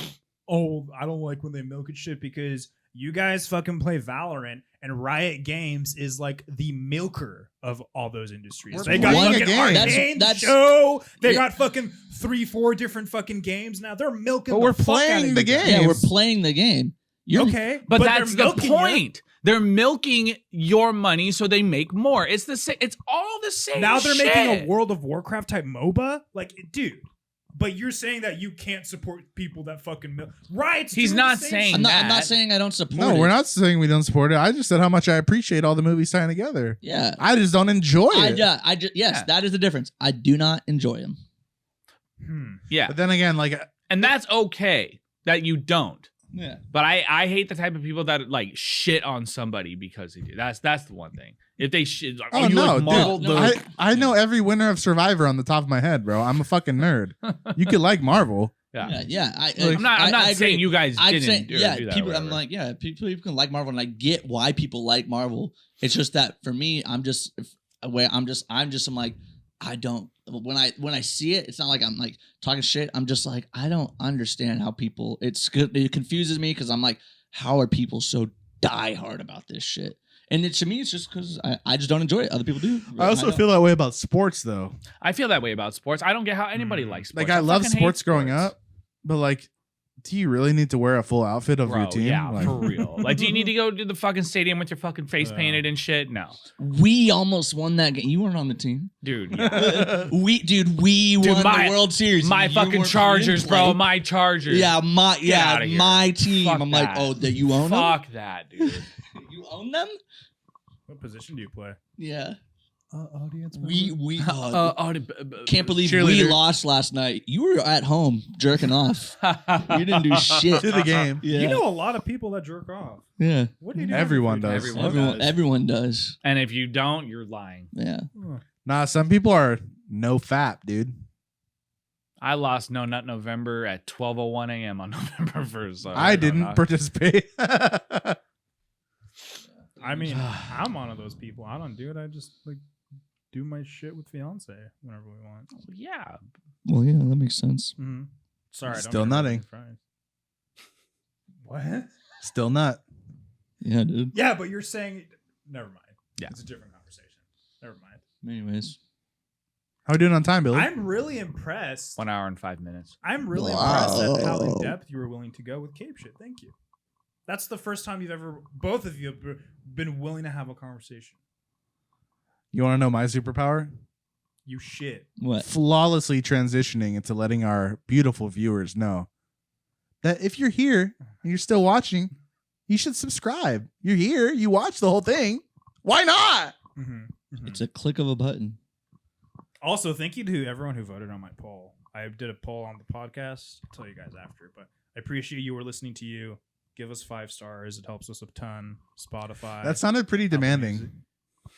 I don't like when they milk and shit because you guys fucking play Valorant and Riot Games is like the milker of all those industries. We're They got playing a fucking game. Arcane That's- show. They yeah. got fucking 3-4 different fucking games now. They're milking. But the we're fuck playing out of the you guys. game. Yeah, we're playing the game. You're Okay, but they're that's the milking you. point. They're milking your money so they make more. It's the same. It's all the same. Now they're shit. making a World of Warcraft type MOBA. Like, dude. But you're saying that you can't support people that fucking milk. Riot's He's doing not the same saying shit. I'm not that. saying I don't support No, it. we're not saying we don't support it. I just said how much I appreciate all the movies tying together. Yeah. I just don't enjoy it. Yes, Yeah. that is the difference. I do not enjoy them. Yeah, But then again, like and that's okay that you don't. Yeah. But I hate the type of people that like shit on somebody because they do. That's the one thing. If they shit, like, Oh, you no, like dude. Marvel. No, I know every winner of Survivor on the top of my head, bro. I'm a fucking nerd. You could like Marvel. Yeah. I'm not I saying agree. you guys I'm didn't saying, do, yeah, do that. or people. I'm whatever. like, yeah, people can like Marvel, and I get why people like Marvel. It's just that for me, I'm like, I don't. When I see it, it's not like I'm like talking shit. I'm just like, I don't understand how people. It confuses me because I'm like, how are people so diehard about this shit? And to me, it's just because I just don't enjoy it. Other people do. I also don't. feel that way about sports, though. I feel that way about sports. I don't get how anybody likes sports. Like I love fucking hate sports growing sports. up, but like, do you really need to wear a full outfit of Bro, your team? yeah, Like, for real. Like, do you need to go to the fucking stadium with your fucking face painted and shit? No, We almost won that game. You weren't on the team. dude. Yeah. We won my- the World Series. My You fucking weren't- you Chargers, didn't bro. play. My Chargers. Yeah, outta here. my team. Fuck I'm like, that. oh, that you own them? Fuck that, dude. You own them? What position do you play? Yeah. Audience. We Can't can't believe we Cheerleader. lost last night. You were at home jerking off. You didn't do shit. to the game. Yeah. You know a lot of people that jerk off. Yeah. What do you do? Everyone every does. free time? Everyone does. And if you don't, you're lying. Yeah. Nah, some people are no fap, dude. I lost No Nut November at 12:01 a.m. on November 1st. So I don't didn't know. participate. I mean, I'm one of those people. I don't do it. I just like do my shit with fiance whenever we want. Yeah. Well, yeah, that makes sense. Mm-hmm. Sorry, I don't Still get nutting. fries. What? Still not. Yeah, dude. Yeah, but you're saying. Never mind. Yeah. It's a different conversation. Never mind. Anyways. How we doing on time, Billy? I'm really impressed. 1 hour and 5 minutes. I'm really impressed at how in Wow. depth you were willing to go with Cape shit. Thank you. That's the first time both of you have been willing to have a conversation. You want to know my superpower? You shit. What? Flawlessly transitioning into letting our beautiful viewers know that if you're here and you're still watching, you should subscribe. You're here. You watch the whole thing. Why not? It's a click of a button. Also, thank you to everyone who voted on my poll. I did a poll on the podcast. I'll tell you guys after, but I appreciate you. We're listening to you. Give us 5 stars. It helps us a ton. Spotify. That sounded pretty Apple demanding. Music.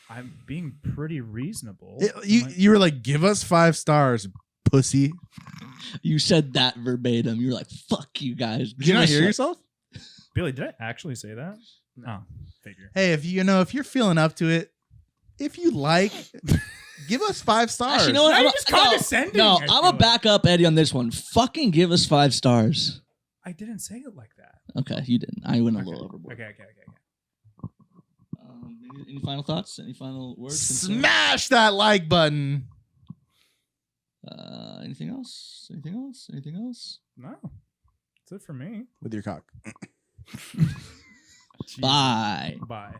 I'm being pretty reasonable. You were like, give us 5 stars, pussy. You said that verbatim. You were like, "Fuck you guys." Did you not hear yourself? Billy, did I actually say that? No. Figure. Hey, if you're feeling up to it, if you like, give us 5 stars. Actually, you know what? Now I'm you're just condescending, No, I I'm feel gonna like. back up Eddie on this one. Fucking give us 5 stars. I didn't say it like that. Okay, you didn't. I went a little overboard. Okay. Any final thoughts? Any final words? Smash that like button. Anything else? Anything else? Anything else? No. That's it for me. With your cock. Bye. Bye.